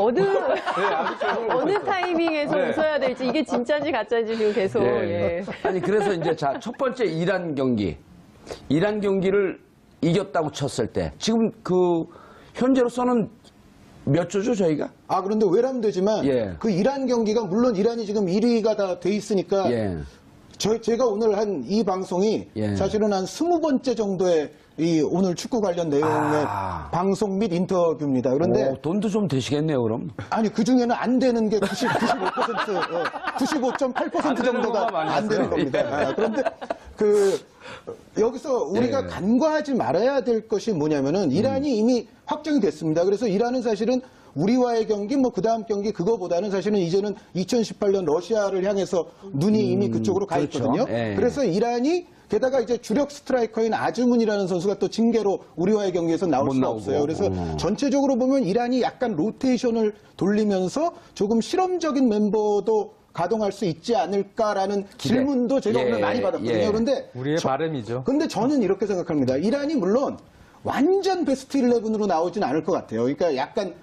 어느 타이밍에서 네. 웃어야 될지 이게 진짜인지 가짜인지 지금 계속 예. 아니 그래서 이제 첫 번째 이란 경기를 이겼다고 쳤을 때 지금 그 현재로서는 몇 조죠 저희가? 그런데 외람되지만 예. 그 이란 경기가 물론 이란이 지금 1위가 다 돼 있으니까 예. 제가 오늘 한 이 방송이 예. 사실은 한 20번째 정도의 이 오늘 축구 관련 내용의 방송 및 인터뷰입니다. 그런데 돈도 좀 되시겠네요 그럼. 아니 그 중에는 안 되는 게 95.8% 정도가 안 되는 겁니다. 그런데 여기서 우리가 예. 간과하지 말아야 될 것이 뭐냐면은 이란이 이미 확정이 됐습니다. 그래서 이란은 사실은 우리와의 경기, 그 다음 경기 그거보다는 사실은 이제는 2018년 러시아를 향해서 눈이 이미 그쪽으로 가 그렇죠. 있거든요. 예. 그래서 이란이 게다가 이제 주력 스트라이커인 아즈문이라는 선수가 또 징계로 우리와의 경기에서 나올 못 수가 나오고. 없어요. 그래서 전체적으로 보면 이란이 약간 로테이션을 돌리면서 조금 실험적인 멤버도 가동할 수 있지 않을까라는 질문도 제가 예, 오늘 많이 받았거든요. 예. 그런데 우리의 바람이죠. 근데 저는 이렇게 생각합니다. 이란이 물론 완전 베스트 11으로 나오진 않을 것 같아요. 그러니까 약간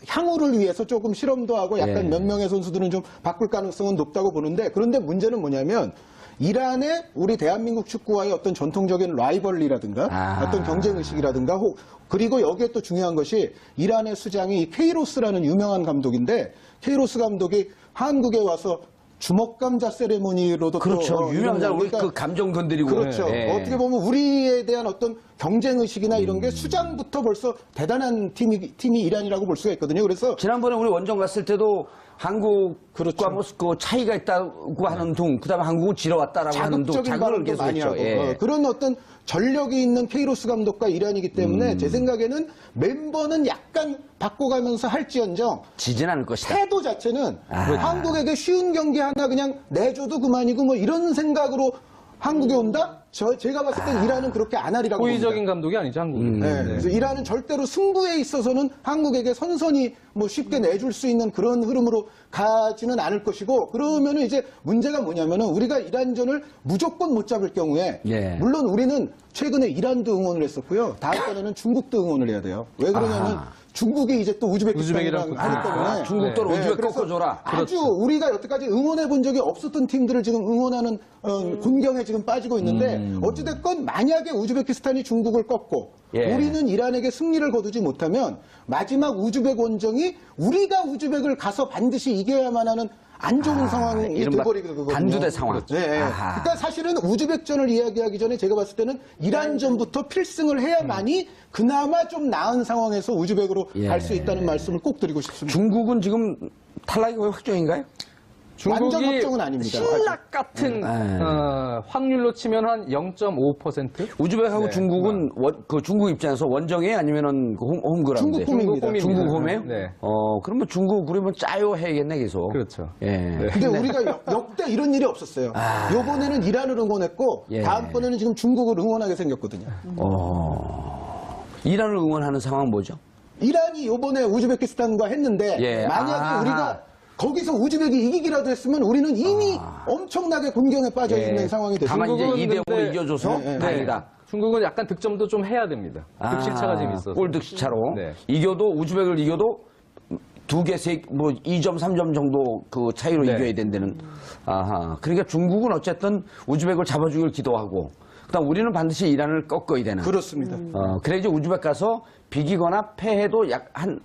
향후를 위해서 조금 실험도 하고 약간 예. 몇 명의 선수들은 좀 바꿀 가능성은 높다고 보는데, 그런데 문제는 뭐냐면 이란의 우리 대한민국 축구와의 어떤 전통적인 라이벌리라든가 어떤 경쟁의식이라든가 그리고 여기에 또 중요한 것이 이란의 수장이 케이로스라는 유명한 감독인데, 케이로스 감독이 한국에 와서 주먹감자 세레모니로도 그렇죠. 또 유명하잖아요. 우리 그러니까 그 감정 건드리고. 그렇죠. 예. 어떻게 보면 우리에 대한 어떤 경쟁의식이나 이런 게 수장부터 벌써 대단한 팀이 이란이라고 볼 수가 있거든요. 그래서 지난번에 우리 원정 갔을 때도 한국과 그렇죠. 뭐 그 차이가 있다고 하는 둥, 그다음에 한국은 지러왔다라고 하는 둥, 자극적인 자극을 발언도 계속 많이 했죠. 하고 예. 그런 어떤 전력이 있는 케이로스 감독과 이란이기 때문에 제 생각에는 멤버는 약간 바꿔가면서 할지언정 지진 않을 것이다. 태도 자체는 한국에게 쉬운 경기 하나 그냥 내줘도 그만이고 뭐 이런 생각으로 한국에 온다? 제가 봤을 땐 이란은 그렇게 안 하리라고 호의적인 봅니다. 감독이 아니죠, 한국은. 네, 그래서 이란은 절대로 승부에 있어서는 한국에게 선선히 뭐 쉽게 내줄 수 있는 그런 흐름으로 가지는 않을 것이고, 그러면은 이제 문제가 뭐냐면은 우리가 이란전을 무조건 못 잡을 경우에 예. 물론 우리는 최근에 이란도 응원을 했었고요. 다음번에는 중국도 응원을 해야 돼요. 왜 그러냐면 중국이 이제 또 우즈베키스탄이랑 우즈벡이랑 하기 때문에 중국도 우즈벡 그래서 꺾어줘라. 아주 우리가 여태까지 응원해 본 적이 없었던 팀들을 지금 응원하는 곤경에 지금 빠지고 있는데 어찌됐건 만약에 우즈베키스탄이 중국을 꺾고 예. 우리는 이란에게 승리를 거두지 못하면 마지막 우즈벡 원정이 우리가 우즈벡을 가서 반드시 이겨야만 하는 안 좋은 상황이 이른바 돼버리거든요. 단두대 상황. 네. 아하. 그러니까 사실은 우즈벡전을 이야기하기 전에 제가 봤을 때는 이란전부터 필승을 해야만이 그나마 좀 나은 상황에서 우즈벡으로 예. 갈 수 있다는 말씀을 꼭 드리고 싶습니다. 중국은 지금 탈락이 거의 확정인가요? 완전 확정은 아닙니다. 신락 같은 확률로 치면 한 0.5%? 우즈벡하고 네. 중국은 그 중국 입장에서 원정이에요? 아니면은 그 홈그라운드? 중국 홈입니다. 중국 홈이에요? 네. 그러면 중국 그러면 짜요 해야겠네 계속. 그렇죠. 예. 네. 근데 우리가 역대 이런 일이 없었어요. 요번에는 이란을 응원했고 예. 다음번에는 지금 중국을 응원하게 생겼거든요. 이란을 응원하는 상황 뭐죠? 이란이 요번에 우즈베키스탄과 했는데 예. 만약에 우리가 거기서 우즈벡이 이기기라도 했으면 우리는 이미 엄청나게 곤경에 빠져 있는 상황이 됐습니다. 다만 이제 중국은 2대 0으로 근데- 이겨줘서 네, 네. 다행이다. 중국은 약간 득점도 좀 해야 됩니다. 득실차가 좀 있어서. 골 득실차로. 네. 이겨도 우즈벡을 이겨도 두 개, 뭐 2점, 3점 정도 그 차이로 네. 이겨야 된다는. 아하. 그러니까 중국은 어쨌든 우즈벡을 잡아주길 기도하고, 그다음 우리는 반드시 이란을 꺾어야 되는. 그렇습니다. 그래야지 우즈벡 가서 비기거나 패해도 약 한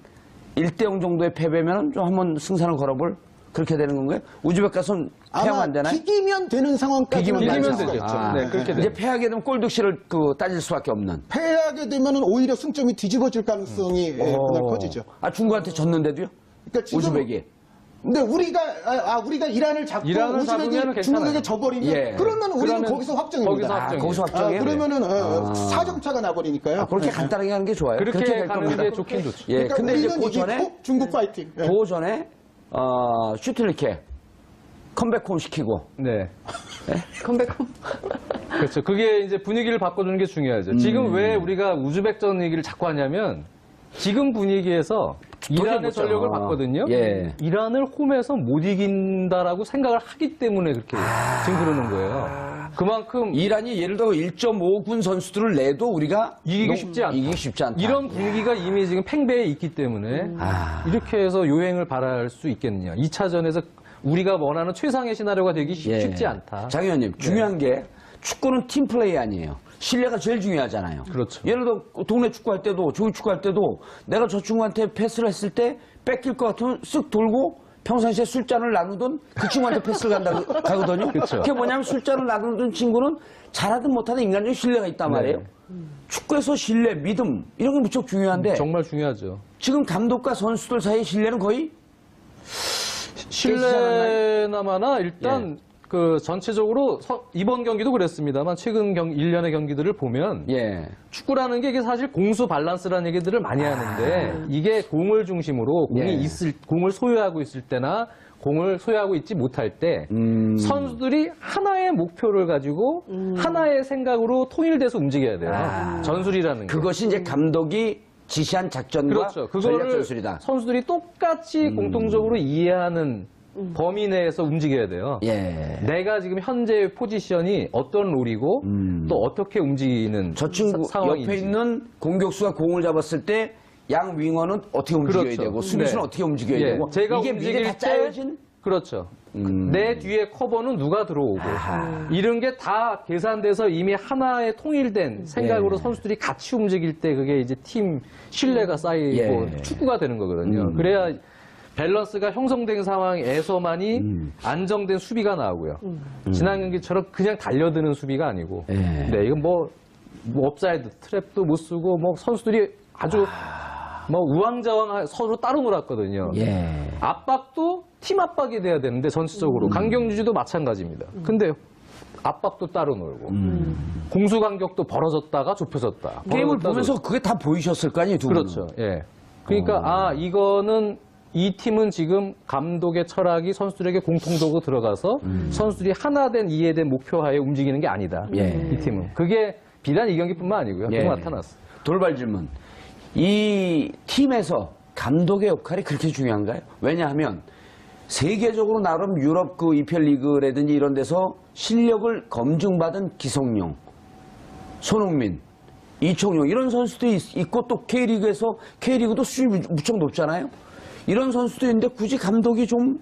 1대 0 정도의 패배면 좀 한번 승산을 걸어볼 그렇게 되는 건가요? 우즈벡 가서는 패하면 아마 안 되나요? 비기면 되는 상황까지는 비기면 만들 수가 되죠. 있죠. 네, 그렇게 이제 패하게 되면 골 득실을 따질 수밖에 없는. 패하게 되면은 오히려 승점이 뒤집어질 가능성이 그날 커지죠. 중국한테 졌는데도요? 그러니까 지금 우즈벡이. 근데 우리가 이란을 잡고 이란을 우즈벡이 잡으면 중국에게 괜찮아요. 져버리면 예. 그러면 우리는 그러면 거기서 확정입니다. 거기서 확정이에요. 거기서 확정이에요? 그러면은 4점 차가 나버리니까요. 그렇게 간단하게 하는 게 좋아요. 그렇게 될 가는 겁니다. 게 좋긴 좋죠. 예, 그러니까 근데 이제 우리는 그 전에, 이기고 중국 파이팅. 예. 그 전에, 슈틸리케 컴백홈 시키고. 네. 컴백홈. 그렇죠. 그게 이제 분위기를 바꿔주는 게 중요하죠. 지금 왜 우리가 우즈벡전 얘기를 자꾸 하냐면 지금 분위기에서 이란의 못잖아. 전력을 봤거든요. 예. 이란을 홈에서 못 이긴다라고 생각을 하기 때문에 그렇게 지금 그러는 거예요. 그만큼 이란이 예를 들어 1.5군 선수들을 내도 우리가 이기기 쉽지 않다. 이기기 쉽지 않다. 이런 분위기가 이미 지금 팽배해 있기 때문에 이렇게 해서 요행을 바랄 수 있겠느냐. 2차전에서 우리가 원하는 최상의 시나리오가 되기 예. 쉽지 않다. 장 의원님, 중요한 게 축구는 팀 플레이 아니에요. 신뢰가 제일 중요하잖아요. 그렇죠. 예를 들어 동네 축구할 때도 조기 축구할 때도 내가 저 친구한테 패스를 했을 때 뺏길 것 같으면 쓱 돌고 평상시에 술잔을 나누던 그 친구한테 패스를 가거든요. 그렇죠. 그게 뭐냐면 술잔을 나누던 친구는 잘하든 못하든 인간적인 신뢰가 있단 말이에요. 축구에서 신뢰, 믿음 이런 게 무척 중요한데 정말 중요하죠. 지금 감독과 선수들 사이의 신뢰는 거의 실내나마나 일단 예. 그 전체적으로 이번 경기도 그랬습니다만 최근 일련의 경기들을 보면 예. 축구라는 게 이게 사실 공수 밸런스라는 얘기들을 많이 하는데 이게 공을 중심으로 예. 공을 소유하고 있을 때나 공을 소유하고 있지 못할 때 선수들이 하나의 목표를 가지고 하나의 생각으로 통일돼서 움직여야 돼요. 전술이라는 게. 그것이 이제 감독이 지시한 작전과 그렇죠. 전략 그거를 전술이다. 선수들이 똑같이 공통적으로 이해하는 범위 내에서 움직여야 돼요. 예. 내가 지금 현재 포지션이 어떤 롤이고 또 어떻게 움직이는 저 친구 상황인지. 옆에 있는 공격수가 공을 잡았을 때 양 윙어는 어떻게 움직여야 그렇죠. 되고 수비수는 네. 어떻게 움직여야 예, 되고 제가 이게 미리 다 움직일 때 짜여진 그렇죠. 내 뒤에 커버는 누가 들어오고 이런 게 다 계산돼서 이미 하나의 통일된 생각으로 예. 선수들이 같이 움직일 때 그게 이제 팀 신뢰가 쌓이고 예. 축구가 되는 거거든요. 그래야 밸런스가 형성된 상황에서만이 안정된 수비가 나오고요. 지난 경기처럼 그냥 달려드는 수비가 아니고 예. 네, 이건 뭐 업사이드 트랩도 못 쓰고 뭐 선수들이 아주 뭐 우왕좌왕 서로 따로 놀았거든요. 예. 압박도 팀 압박이 돼야 되는데 전체적으로 강경유지도 마찬가지입니다. 근데 압박도 따로 놀고 공수 간격도 벌어졌다가 좁혀졌다. 게임을 벌어졌다, 보면서 그게 다 보이셨을 거 아니에요, 두 분은. 그렇죠. 예. 그러니까 이거는 이 팀은 지금 감독의 철학이 선수들에게 공통도고 들어가서 선수들이 하나된 이해된 목표하에 움직이는 게 아니다. 예. 이 팀은 그게 비단 이 경기뿐만 아니고요. 예. 또 나타났어. 돌발 질문. 이 팀에서 감독의 역할이 그렇게 중요한가요? 왜냐하면 세계적으로 나름 유럽 그 EPL 리그라든지 이런 데서 실력을 검증받은 기성용, 손흥민, 이청용 이런 선수들이 있고 또 K리그도 수준이 무척 높잖아요. 이런 선수도 있는데 굳이 감독이 좀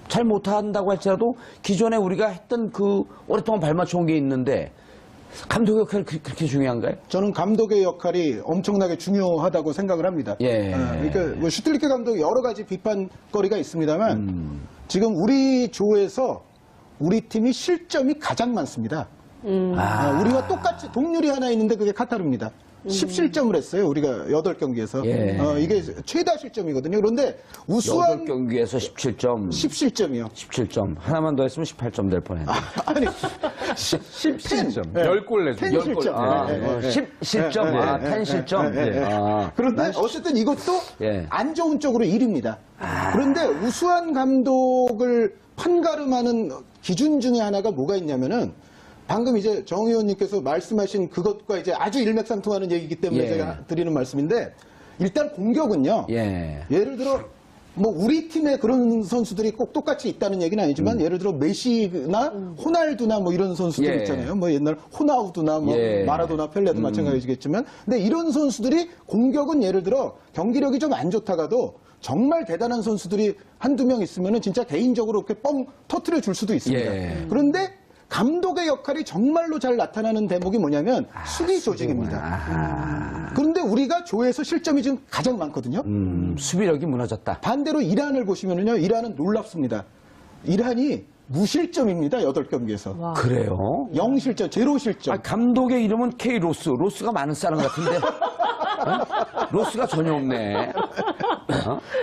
잘 못한다고 할지라도 기존에 우리가 했던 그 오랫동안 밟아쳐온 게 있는데 감독의 역할이 그렇게 중요한가요? 저는 감독의 역할이 엄청나게 중요하다고 생각을 합니다. 예. 그러니까 뭐 슈틸리케 감독 여러 가지 비판거리가 있습니다만 지금 우리 조에서 우리 팀이 실점이 가장 많습니다. 우리와 똑같이 동률이 하나 있는데 그게 카타르입니다. 10실점을 했어요. 우리가 8경기에서. 예. 이게 최다 실점이거든요. 그런데 우수한 8경기에서 17점. 10실점이요. 17점. 하나만 더 했으면 18점 될 뻔했네. 아니 10실점. 예. 10골 내죠. 10실점. 아, 예, 예, 예. 10실점. 아, 10실점. 예, 예. 아. 그런데 어쨌든 이것도 예. 안 좋은 쪽으로 1위입니다. 그런데 우수한 감독을 판가름하는 기준 중에 하나가 뭐가 있냐면은 방금 이제 정 의원님께서 말씀하신 그것과 이제 아주 일맥상통하는 얘기이기 때문에 예. 제가 드리는 말씀인데 일단 공격은요. 예. 예를 들어 뭐 우리 팀에 그런 선수들이 꼭 똑같이 있다는 얘기는 아니지만 예를 들어 메시나 호날두나 뭐 이런 선수들 예. 있잖아요. 뭐 옛날 호나우두나 뭐 예. 마라도나 펠레도 마찬가지겠지만 근데 이런 선수들이 공격은 예를 들어 경기력이 좀 안 좋다가도 정말 대단한 선수들이 한두 명 있으면은 진짜 개인적으로 이렇게 뻥 터트려 줄 수도 있습니다. 예. 그런데 감독의 역할이 정말로 잘 나타나는 대목이 뭐냐면 수비 조직입니다. 그런데 우리가 조에서 실점이 지금 가장 많거든요. 수비력이 무너졌다. 반대로 이란을 보시면은요, 이란은 놀랍습니다. 이란이 무실점입니다, 8경기에서. 그래요? 0실점, 0실점. 아, 감독의 이름은 K 로스. 로스가 많은 사람 같은데. 어? 로스가 전혀 없네.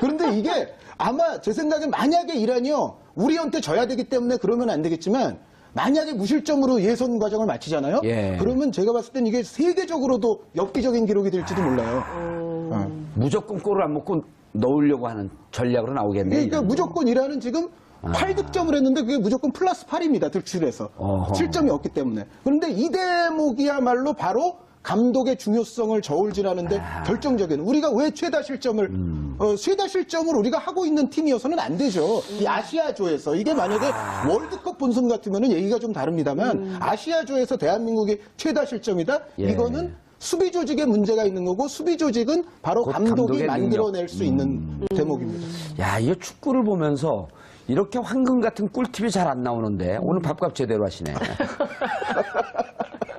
그런데 이게 아마 제 생각에 만약에 이란이요, 우리한테 져야 되기 때문에 그러면 안 되겠지만, 만약에 무실점으로 예선 과정을 마치잖아요? 예. 그러면 제가 봤을 땐 이게 세계적으로도 엽기적인 기록이 될지도 몰라요. 무조건 골을 안 먹고 넣으려고 하는 전략으로 나오겠네. 그러니까 무조건 이란은 지금 8득점을 했는데 그게 무조건 플러스 8입니다. 득실에서. 어허. 7점이 없기 때문에. 그런데 이 대목이야말로 바로 감독의 중요성을 저울질하는데 결정적인. 우리가 왜 최다 실점을 최다 실점을 우리가 하고 있는 팀이어서는 안 되죠. 이 아시아조에서 이게 만약에 월드컵 본선 같으면은 얘기가 좀 다릅니다만 아시아조에서 대한민국이 최다 실점이다. 예. 이거는 수비 조직에 문제가 있는 거고 수비 조직은 바로 곧 감독이 감독의 만들어낼 수 있는 대목입니다. 야, 이 축구를 보면서 이렇게 황금 같은 꿀팁이 잘 안 나오는데 오늘 밥값 제대로 하시네.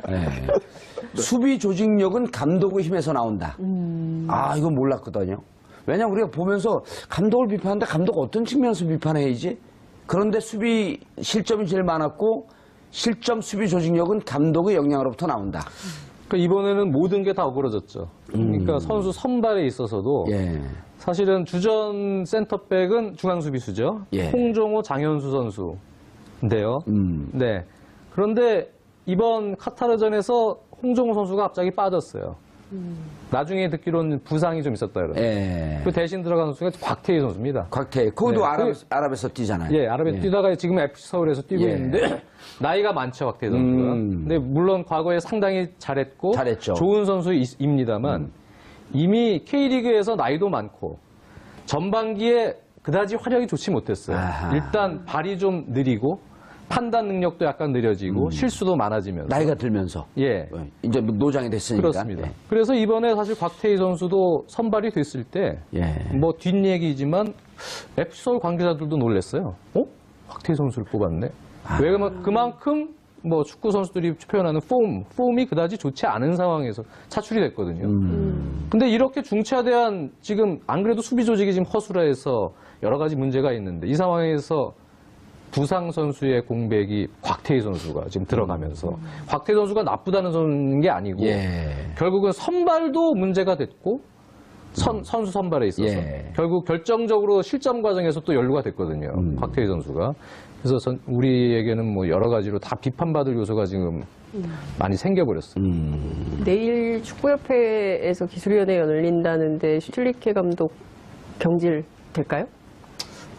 네. 수비 조직력은 감독의 힘에서 나온다. 아, 이건 몰랐거든요. 왜냐면 우리가 보면서 감독을 비판하는데 감독 어떤 측면에서 비판해야지? 그런데 수비 실점이 제일 많았고 실점 수비 조직력은 감독의 역량으로부터 나온다. 그러니까 이번에는 모든 게 다 어그러졌죠. 그러니까 선수 선발에 있어서도 예. 사실은 주전 센터백은 중앙수비수죠. 예. 홍정호, 장현수 선수인데요. 네. 그런데 이번 카타르전에서 홍정호 선수가 갑자기 빠졌어요. 나중에 듣기로는 부상이 좀 있었다 그러더라고요. 예. 그 대신 들어간 선수가 곽태희 선수입니다. 곽태희. 그것도 네. 아랍에서 뛰잖아요. 예, 아랍에 뛰다가 지금 FC 서울에서 뛰고 예. 있는데 나이가 많죠, 곽태희 선수가. 근데 물론 과거에 상당히 잘했고 잘했죠. 좋은 선수입니다만 이미 K리그에서 나이도 많고 전반기에 그다지 화력이 좋지 못했어요. 아하. 일단 발이 좀 느리고 판단 능력도 약간 느려지고 실수도 많아지면서 나이가 들면서. 예. 이제 노장이 됐으니까. 그렇습니다. 예. 그래서 이번에 사실 곽태희 선수도 선발이 됐을 때 예. 뭐 뒷얘기지만 FC서울 관계자들도 놀랐어요. 곽태희 선수를 뽑았네. 왜냐면 그만큼 뭐 축구 선수들이 표현하는 폼이 그다지 좋지 않은 상황에서 차출이 됐거든요. 근데 이렇게 중차대한 지금 안 그래도 수비 조직이 지금 허술해서 여러 가지 문제가 있는데 이 상황에서 부상 선수의 공백이 곽태희 선수가 지금 들어가면서 곽태희 선수가 나쁘다는 게 아니고 예. 결국은 선발도 문제가 됐고 선수 선발에 있어서 예. 결국 결정적으로 실점 과정에서 또 연루가 됐거든요. 곽태희 선수가. 그래서 우리에게는 뭐 여러 가지로 다 비판받을 요소가 지금 많이 생겨버렸어요. 내일 축구협회에서 기술위원회가 열린다는데 슐리케 감독 경질 될까요?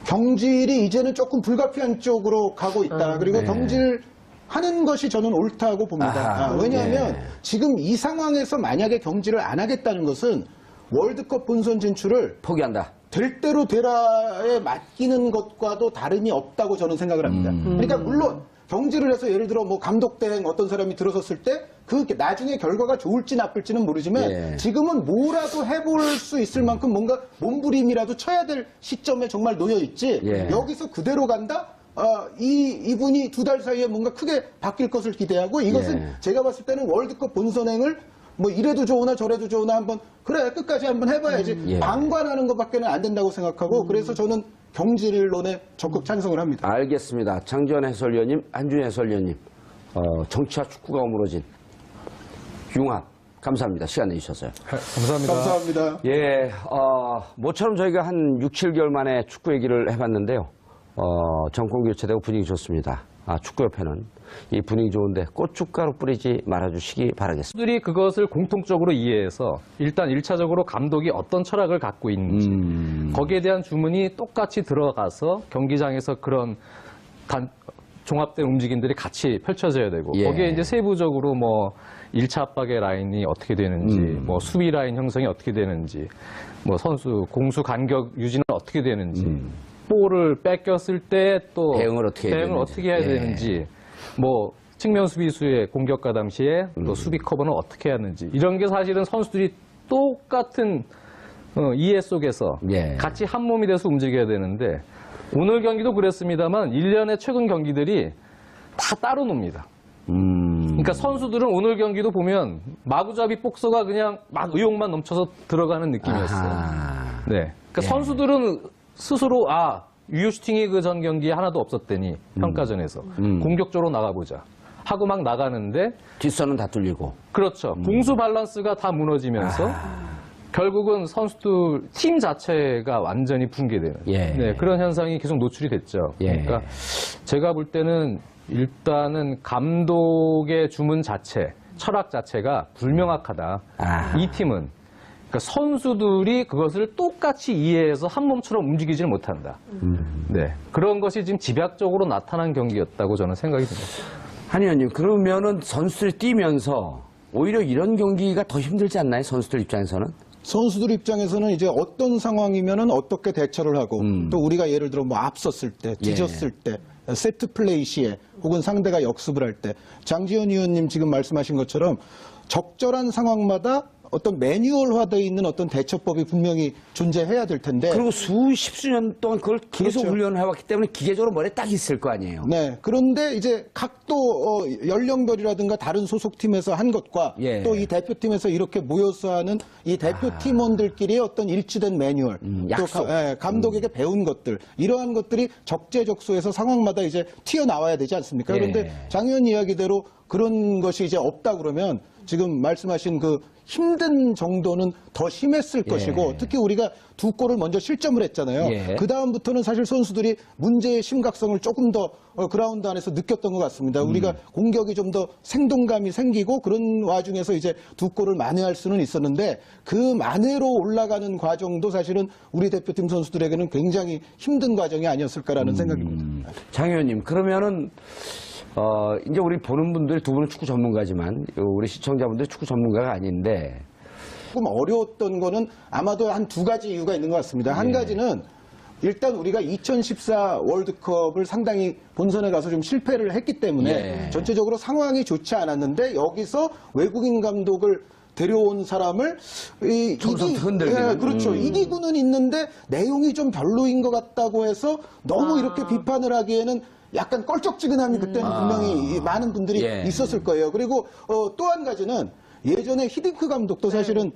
경질이 이제는 조금 불가피한 쪽으로 가고 있다. 그리고 네. 경질하는 것이 저는 옳다고 봅니다. 아하, 왜냐하면 예. 지금 이 상황에서 만약에 경질을 안 하겠다는 것은 월드컵 본선 진출을 포기한다. 될 대로 되라에 맡기는 것과도 다름이 없다고 저는 생각을 합니다. 그러니까 물론 경질을 해서 예를 들어 뭐 감독 대행 어떤 사람이 들어섰을 때 그 나중에 결과가 좋을지 나쁠지는 모르지만 예. 지금은 뭐라도 해볼 수 있을 만큼 뭔가 몸부림이라도 쳐야 될 시점에 정말 놓여 있지 예. 여기서 그대로 간다? 이분이 2달 사이에 뭔가 크게 바뀔 것을 기대하고 이것은 예. 제가 봤을 때는 월드컵 본선행을 뭐 이래도 좋으나 저래도 좋으나 한번 그래 끝까지 한번 해봐야지 예. 방관하는 것밖에는 안 된다고 생각하고 그래서 저는 경질론에 적극 찬성을 합니다. 알겠습니다. 장지원 해설위원님, 한준 해설위원님, 정치와 축구가 어우러진 융합 감사합니다. 시간 내주셔서요. 감사합니다. 감사합니다. 예, 모처럼 저희가 한 6, 7개월 만에 축구 얘기를 해봤는데요. 정권 교체되고 분위기 좋습니다. 축구협회는 이 분위기 좋은데 고춧가루 뿌리지 말아주시기 바라겠습니다. 선수들이 그것을 공통적으로 이해해서 일단 1차적으로 감독이 어떤 철학을 갖고 있는지 거기에 대한 주문이 똑같이 들어가서 경기장에서 그런 종합된 움직임들이 같이 펼쳐져야 되고 예. 거기에 이제 세부적으로 뭐 1차 압박의 라인이 어떻게 되는지 뭐 수비 라인 형성이 어떻게 되는지 뭐 선수 공수 간격 유지는 어떻게 되는지 볼을 뺏겼을 때 또 대응을 어떻게 해야 되는지. 어떻게 해야 예. 되는지 뭐 측면 수비수의 공격과 당시에 또 수비 커버는 어떻게 해야 하는지 이런 게 사실은 선수들이 똑같은 이해 속에서 예. 같이 한 몸이 돼서 움직여야 되는데 오늘 경기도 그랬습니다만 1년의 최근 경기들이 다 따로 놉니다. 그러니까 선수들은 오늘 경기도 보면 마구잡이 복서가 그냥 막 의욕만 넘쳐서 들어가는 느낌이었어요. 아하. 네. 그러니까 예. 선수들은 스스로 유효 슈팅이 그 전 경기에 하나도 없었대니 평가전에서 공격적으로 나가보자 하고 막 나가는데 뒷선은 다 뚫리고. 그렇죠. 공수 밸런스가 다 무너지면서 결국은 선수들 팀 자체가 완전히 붕괴되는 예. 네, 그런 현상이 계속 노출이 됐죠. 예. 그러니까 제가 볼 때는 일단은 감독의 주문 자체, 철학 자체가 불명확하다. 이 팀은 그러니까 선수들이 그것을 똑같이 이해해서 한 몸처럼 움직이지를 못한다. 네, 그런 것이 지금 집약적으로 나타난 경기였다고 저는 생각이 듭니다. 한 의원님, 그러면은 선수들이 뛰면서 오히려 이런 경기가 더 힘들지 않나요? 선수들 입장에서는? 선수들 입장에서는 이제 어떤 상황이면은 어떻게 대처를 하고 또 우리가 예를 들어 뭐 앞섰을 때, 뒤졌을 때, 세트 플레이 시에 혹은 상대가 역습을 할 때 장지현 의원님 지금 말씀하신 것처럼 적절한 상황마다 어떤 매뉴얼화되어 있는 어떤 대처법이 분명히 존재해야 될 텐데 그리고 수십수년 동안 그걸 계속 그렇죠. 훈련을 해왔기 때문에 기계적으로 머리에 딱 있을 거 아니에요. 네. 그런데 이제 각도 연령별이라든가 다른 소속팀에서 한 것과 예. 또 이 대표팀에서 이렇게 모여서 하는 이 대표팀원들끼리의 어떤 일치된 매뉴얼, 약속. 또 감독에게 배운 것들, 이러한 것들이 적재적소에서 상황마다 이제 튀어나와야 되지 않습니까? 예. 그런데 장 의원 이야기대로 그런 것이 이제 없다 그러면 지금 말씀하신 그 힘든 정도는 더 심했을 것이고 특히 우리가 2골을 먼저 실점을 했잖아요. 예. 그 다음부터는 사실 선수들이 문제의 심각성을 조금 더 그라운드 안에서 느꼈던 것 같습니다. 우리가 공격이 좀 더 생동감이 생기고 그런 와중에서 이제 2골을 만회할 수는 있었는데 그 만회로 올라가는 과정도 사실은 우리 대표팀 선수들에게는 굉장히 힘든 과정이 아니었을까라는 생각이 듭니다. 장 의원님, 그러면은 이제 우리 보는 분들 두 분은 축구 전문가지만 우리 시청자분들 축구 전문가가 아닌데 조금 어려웠던 거는 아마도 한 2가지 이유가 있는 것 같습니다. 한 가지는 일단 우리가 2014 월드컵을 상당히 본선에 가서 좀 실패를 했기 때문에 예. 전체적으로 상황이 좋지 않았는데 여기서 외국인 감독을 데려온 사람을 처음부터 흔들기는. 그렇죠. 이기고는 있는데 내용이 좀 별로인 것 같다고 해서 너무 이렇게 비판을 하기에는 약간 껄쩍지근함이 그때는 분명히 많은 분들이 예. 있었을 거예요. 그리고 또 한 가지는 예전에 히딩크 감독도 사실은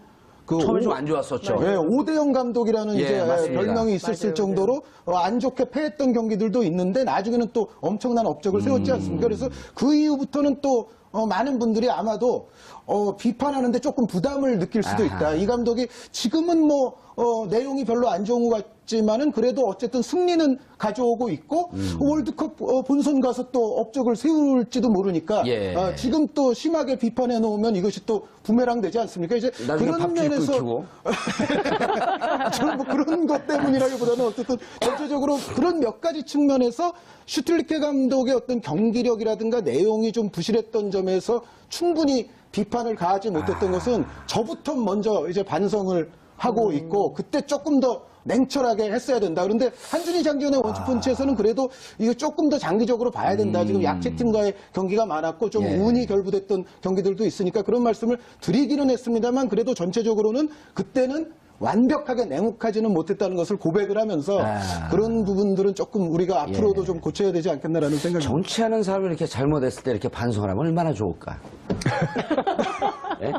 그 처음에 좀 안 좋았었죠. 네, 오대영 감독이라는 예, 이제 맞습니다. 별명이 있었을 맞아요. 정도로 안 좋게 패했던 경기들도 있는데 나중에는 또 엄청난 업적을 세웠지 않습니까? 그래서 그 이후부터는 또 많은 분들이 아마도 비판하는데 조금 부담을 느낄 수도 아하. 있다. 이 감독이 지금은 뭐 내용이 별로 안 좋은 것 같지만은 그래도 어쨌든 승리는 가져오고 있고 월드컵 본선 가서 또 업적을 세울지도 모르니까 예. 지금 또 심하게 비판해 놓으면 이것이 또 부메랑 되지 않습니까? 이제 나중에 그런 밥줄 면에서 끊기고. 저는 뭐 그런 것 때문이라기보다는 어쨌든 전체적으로 그런 몇 가지 측면에서 슈틸리케 감독의 어떤 경기력이라든가 내용이 좀 부실했던 점에서 충분히 비판을 가하지 못했던 것은 저부터 먼저 이제 반성을 하고 있고 그때 조금 더 냉철하게 했어야 된다. 그런데 한준희 장기현의 원투펀치에서는 그래도 이거 조금 더 장기적으로 봐야 된다. 지금 약체팀과의 경기가 많았고 좀 예. 운이 결부됐던 경기들도 있으니까 그런 말씀을 드리기는 했습니다만 그래도 전체적으로는 그때는 완벽하게 냉혹하지는 못했다는 것을 고백을 하면서 그런 부분들은 조금 우리가 앞으로도 예. 좀 고쳐야 되지 않겠나라는 생각이 듭니다. 정치하는 사람이 이렇게 잘못했을 때 이렇게 반성을 하면 얼마나 좋을까. 예?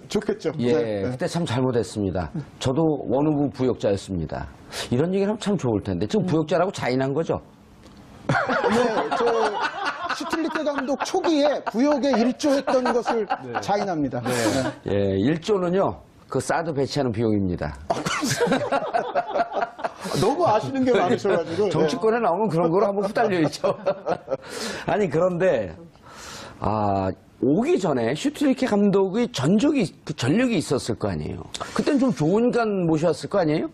좋겠죠. 예, 네, 네. 그때 참 잘못했습니다. 저도 원후부 부역자였습니다. 이런 얘기를 하면 참 좋을 텐데. 지금 부역자라고 자인한 거죠? 네, 저 슈틸리케 감독 초기에 부역에 일조했던 것을 자인합니다. 네. 예, 1조는요, 그 사드 배치하는 비용입니다. 너무 아시는 게 많으셔가지고. 정치권에 나오면 그런 거로 한번 후달려있죠. 아니, 그런데, 오기 전에 슈틸리케 감독의 전력이 있었을 거 아니에요. 그때는 좀 좋은 간 모셨을 거 아니에요?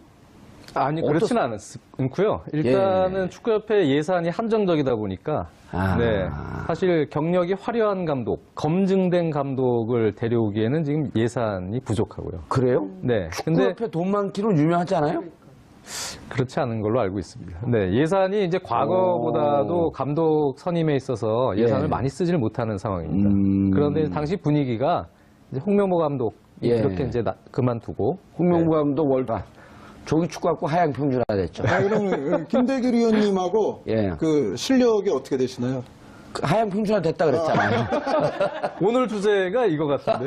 아니 그렇지는 않고요. 일단은 축구협회 예산이 한정적이다 보니까 네, 사실 경력이 화려한 감독, 검증된 감독을 데려오기에는 지금 예산이 부족하고요. 그래요? 네, 축구협회 돈 많기로 유명하지 않아요? 그렇지 않은 걸로 알고 있습니다. 네, 예산이 이제 과거보다도 감독 선임에 있어서 예산을 예. 많이 쓰지를 못하는 상황입니다. 그런데 당시 분위기가 이제 홍명보 감독이 예. 그렇게 이제 그만두고 홍명보 감독 월바. 조기 축구학부 하향 평준화 됐죠. 그럼 김대길 의원님하고 예. 그 실력이 어떻게 되시나요? 하향 평준화 됐다 그랬잖아요. 오늘 주제가 이거 같은데.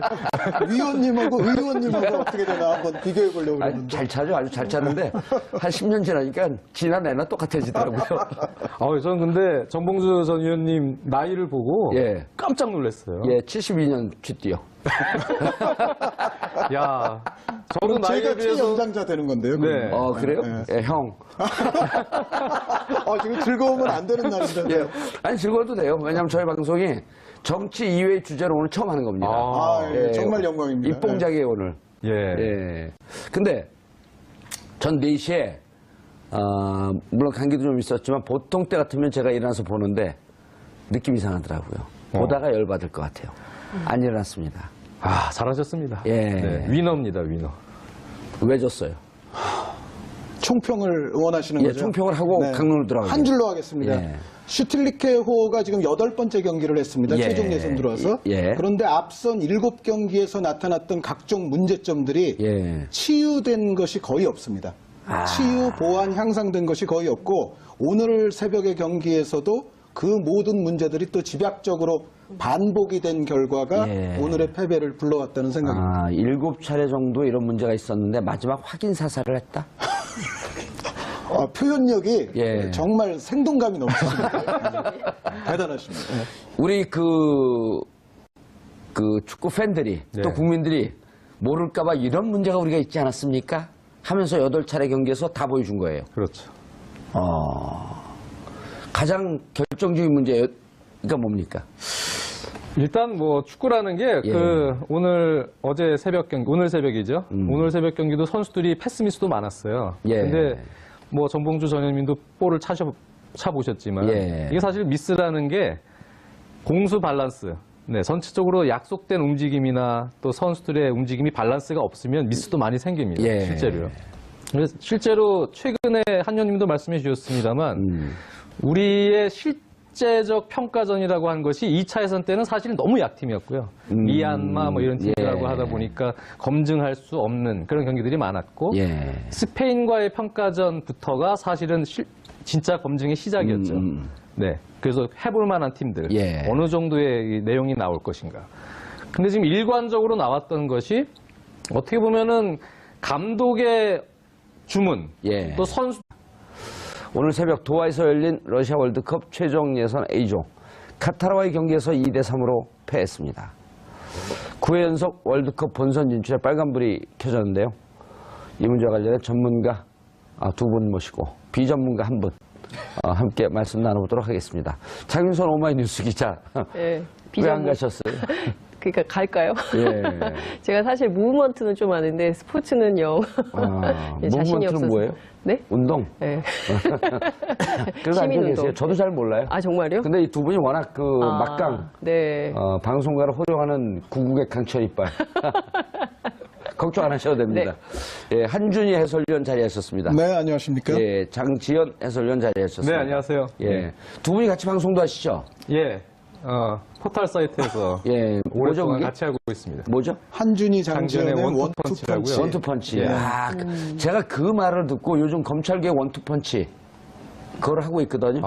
위원님하고 의원님하고 어떻게 되나 한번 비교해 보려고 그러는데. 잘 차죠. 아주 잘 차는데 한 10년 지나니까 지난 애나 똑같아지더라고요. 저는 근데 전봉주 전 의원님 나이를 보고 예. 깜짝 놀랐어요. 예, 72년 쥐띠요. 야, 저도 그럼 나이에 제가 비해서 최연장자 되는 건데요. 네. 그러면. 그래요? 예, 형. 지금 즐거우면 안 되는 날인데. 예. 아니, 즐거워도 돼요. 왜냐면 저희 방송이 정치 이외의 주제로 오늘 처음 하는 겁니다. 예, 정말 영광입니다. 입봉작이에요, 오늘. 예. 예. 근데 전 4시에, 물론 감기도 좀 있었지만 보통 때 같으면 제가 일어나서 보는데 느낌 이상하더라고요. 보다가 열받을 것 같아요. 안 일어났습니다. 잘하셨습니다. 예. 네, 위너입니다, 위너. 왜 줬어요? 총평을 원하시는 예, 거죠? 총평을 하고 강론으로 들어가죠. 한 줄로 하겠습니다. 예. 슈틸리케호가 지금 8번째 경기를 했습니다. 예. 최종 예선 들어와서. 예. 그런데 앞선 7경기에서 나타났던 각종 문제점들이 예. 치유된 것이 거의 없습니다. 치유, 보완, 향상된 것이 거의 없고 오늘 새벽의 경기에서도 그 모든 문제들이 또 집약적으로 반복이 된 결과가 예. 오늘의 패배를 불러왔다는 생각입니다. 7차례 정도 이런 문제가 있었는데 마지막 확인 사살을 했다? 표현력이 예. 정말 생동감이 넘치십니다. 대단하십니다. 예. 우리 그 축구 팬들이 네. 또 국민들이 모를까봐 이런 문제가 우리가 있지 않았습니까? 하면서 8차례 경기에서 다 보여준 거예요. 그렇죠. 가장 결정적인 문제가 뭡니까? 일단 뭐 축구라는 게 예. 어제 새벽 경기, 오늘 새벽이죠. 오늘 새벽 경기도 선수들이 패스 미스도 많았어요. 예. 근데 뭐 전봉주 전 의원님도 볼을 차보셨지만 예. 이게 사실 미스라는 게 공수 밸런스. 네, 전체적으로 약속된 움직임이나 또 선수들의 움직임이 밸런스가 없으면 미스도 많이 생깁니다. 예. 실제로요. 그래서 실제로 최근에 한 의원님도 말씀해 주셨습니다만 우리의 실제적 평가전이라고 한 것이 2차 예선 때는 사실 너무 약팀이었고요. 미얀마 뭐 이런 팀들하고 예. 하다 보니까 검증할 수 없는 그런 경기들이 많았고 예. 스페인과의 평가전부터가 사실은 진짜 검증의 시작이었죠. 네, 그래서 해볼 만한 팀들 예. 어느 정도의 이 내용이 나올 것인가. 근데 지금 일관적으로 나왔던 것이 어떻게 보면은 감독의 주문 예. 또 선수 오늘 새벽 도하에서 열린 러시아 월드컵 최종 예선 A조 카타르와의 경기에서 2대3으로 패했습니다. 9회 연속 월드컵 본선 진출에 빨간불이 켜졌는데요. 이 문제와 관련해 전문가 두 분 모시고 비전문가 한 분 함께 말씀 나눠보도록 하겠습니다. 장윤선 오마이뉴스 기자 예, 왜 안 가셨어요? 그러니까 갈까요? 예. 제가 사실 무브먼트는 좀 아는데 스포츠는 영 예, 자신이 무브먼트는 없어서. 뭐예요? 네? 운동? 네. 그래서 알고 시민운동. 계세요? 저도 잘 몰라요. 아 정말요? 근데 이 두 분이 워낙 막강 네. 방송가를 호령하는 구국의 강철 이빨. 걱정 안 하셔도 됩니다. 예, 한준희 해설위원 자리하셨습니다. 네, 안녕하십니까? 예, 장지연 해설위원 자리하셨습니다. 네, 안녕하세요. 예, 두 분이 같이 방송도 하시죠? 예, 포털 사이트에서 예, 뭐죠 오랫동안 그게? 같이 하고 있습니다. 뭐죠? 한준희 장지연의 장지연의 원투펀치라고요. 원투펀치. 원투펀치. 예. 제가 그 말을 듣고 요즘 검찰계 원투펀치 그걸 하고 있거든요.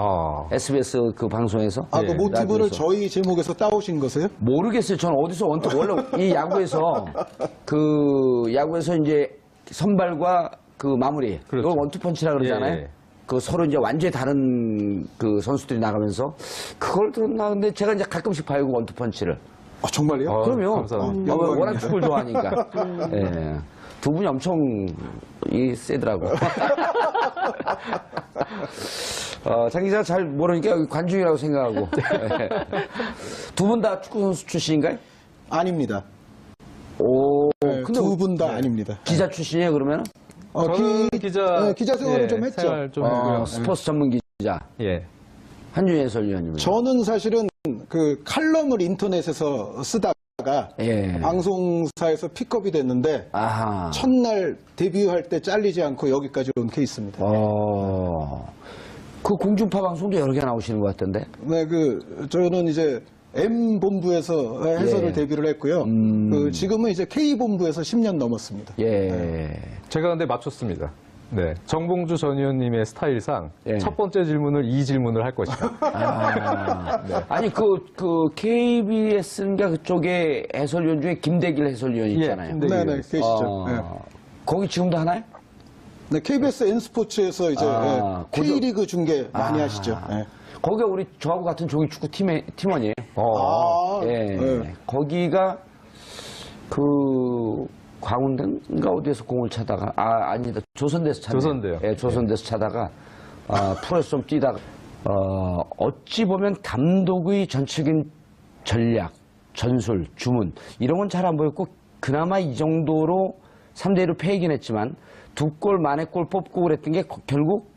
SBS 그 방송에서. 그 예, 모티브를 라디오에서. 저희 제목에서 따오신 거세요? 모르겠어요. 저는 어디서 원래 이 야구에서 야구에서 이제 선발과 그 마무리. 그렇죠. 이걸 원투펀치라 그러잖아요. 예. 그 서로 이제 완전히 다른 그 선수들이 나가면서 그걸 들었나 근데 제가 이제 가끔씩 봐요 그 원투펀치를. 정말요? 그럼요. 감사합니다. 워낙 축구를 좋아하니까. 예. 두 분이 엄청 세더라고. 장 기자 잘 모르니까 여기 관중이라고 생각하고. 두 분 다 축구 선수 출신인가요? 아닙니다. 오, 네, 근데 두 분 다 아닙니다. 기자 출신이에요 그러면? 저는 기자, 기자 생활을 예, 좀 했죠. 생활 좀 했고요. 스포츠 전문 기자 예. 한준희 해설위원님. 저는 사실은 그 칼럼을 인터넷에서 쓰다가 예. 방송사에서 픽업이 됐는데 아하. 첫날 데뷔할 때 잘리지 않고 여기까지 온 케이스입니다. 그 공중파 방송도 여러 개 나오시는 것 같던데. 네, 저는 이제 M본부에서 해설을 예. 데뷔를 했고요. 지금은 이제 K본부에서 10년 넘었습니다. 예. 제가 근데 맞췄습니다. 네. 정봉주 전 의원님의 스타일상 예. 첫 번째 질문을 이 질문을 할 것이다. 아니 KBS인가 그쪽에 해설위원 중에 김대길 해설위원 있잖아요. 김대길. 네네, 계시죠. 네. 거기 지금도 하나요? 네, KBS N스포츠에서 이제 K리그 중계 많이 하시죠. 네. 거기가 우리 저하고 같은 종이 축구 팀원이에요. 예. 네. 거기가 광운대인가 어디에서 공을 차다가 아니다 조선대에서 차다가 조선대요. 예, 조선대에서 차다가 프로에서 좀 뛰다가 어찌 보면 감독의 전적인 전략, 전술, 주문 이런 건 잘 안 보였고 그나마 이 정도로 3대1로 패이긴 했지만 2골 만에 골 뽑고 그랬던 게 결국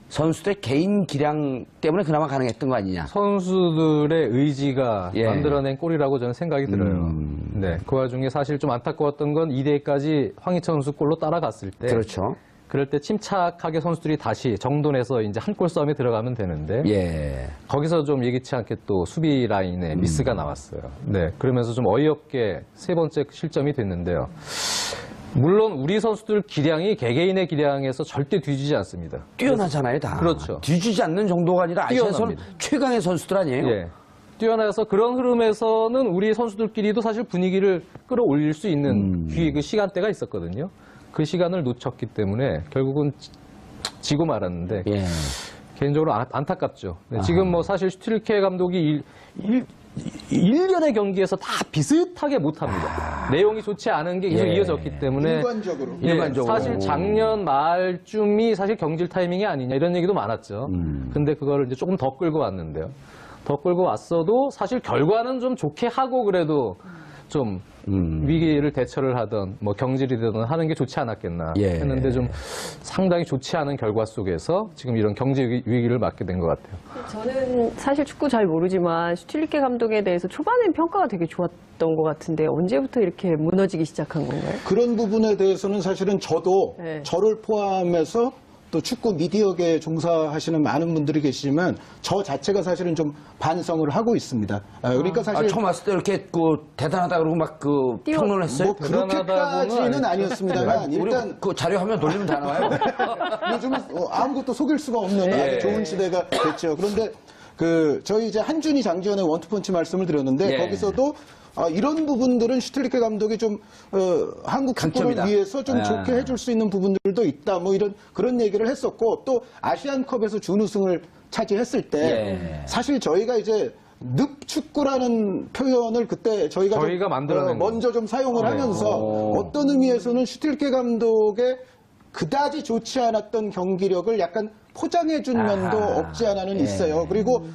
선수들의 개인 기량 때문에 그나마 가능했던 거 아니냐. 선수들의 의지가 예. 만들어낸 골이라고 저는 생각이 들어요. 네. 그 와중에 사실 좀 안타까웠던 건 2대2까지 황희찬 선수 골로 따라갔을 때. 그렇죠. 그럴 때 침착하게 선수들이 다시 정돈해서 이제 한 골 싸움에 들어가면 되는데. 예. 거기서 좀 예기치 않게 또 수비 라인에 미스가 나왔어요. 네. 그러면서 좀 어이없게 세 번째 실점이 됐는데요. 물론 우리 선수들 기량이 개개인의 기량에서 절대 뒤지지 않습니다. 뛰어나잖아요, 다. 그렇죠. 뒤지지 않는 정도가 아니라 아시아에서 뛰어납니다. 최강의 선수들 아니에요? 예. 뛰어나서 그런 흐름에서는 우리 선수들끼리도 사실 분위기를 끌어올릴 수 있는 그 시간대가 있었거든요. 그 시간을 놓쳤기 때문에 결국은 지고 말았는데 예. 개인적으로 안타깝죠. 네, 지금 뭐 사실 슈틸케 감독이 1년의 경기에서 다 비슷하게 못합니다. 내용이 좋지 않은 게 계속 예. 이어졌기 때문에 일관적으로. 예, 일반적으로. 사실 작년 말쯤이 사실 경질 타이밍이 아니냐 이런 얘기도 많았죠. 근데 그거를 이제 조금 더 끌고 왔는데요. 더 끌고 왔어도 사실 결과는 좀 좋게 하고 그래도 좀 위기를 대처를 하던 뭐 경질이 되든 하는 게 좋지 않았겠나 예. 했는데 좀 상당히 좋지 않은 결과 속에서 지금 이런 경제 위기를 맞게 된 것 같아요. 저는 사실 축구 잘 모르지만 슈틸리케 감독에 대해서 초반엔 평가가 되게 좋았던 것 같은데 언제부터 이렇게 무너지기 시작한 건가요? 그런 부분에 대해서는 사실은 저도 네. 저를 포함해서 또 축구 미디어계에 종사하시는 많은 분들이 계시지만 저 자체가 사실은 좀 반성을 하고 있습니다. 그러니까 사실 처음 왔을 때 이렇게 대단하다 그러고 막 평론했어요? 뭐 그렇게까지는 아니었습니다만 우리 일단 그 자료 화면 돌리면 다 나와요. 요즘은 아무것도 속일 수가 없는 아주 좋은 시대가 됐죠. 그런데 저희 이제 한준희 장지현의 원투펀치 말씀을 드렸는데 예. 거기서도 이런 부분들은 슈틸리케 감독이 좀 한국 축구를 강점이다. 위해서 좀 예. 좋게 해줄 수 있는 부분들도 있다. 뭐 그런 얘기를 했었고 또 아시안컵에서 준우승을 차지했을 때 예. 사실 저희가 이제 늪축구라는 표현을 그때 저희가 만들어낸 먼저 좀 사용을 하면서 어떤 의미에서는 슈틸케 감독의 그다지 좋지 않았던 경기력을 약간 포장해준 면도 없지 않아는 있어요. 그리고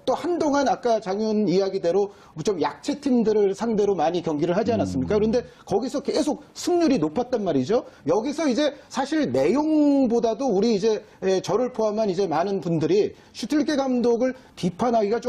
또 한동안 아까 장윤 이야기대로 좀 약체 팀들을 상대로 많이 경기를 하지 않았습니까? 그런데 거기서 계속 승률이 높았단 말이죠. 여기서 이제 사실 내용보다도 우리 이제 저를 포함한 이제 많은 분들이 슈틸케 감독을 비판하기가 조금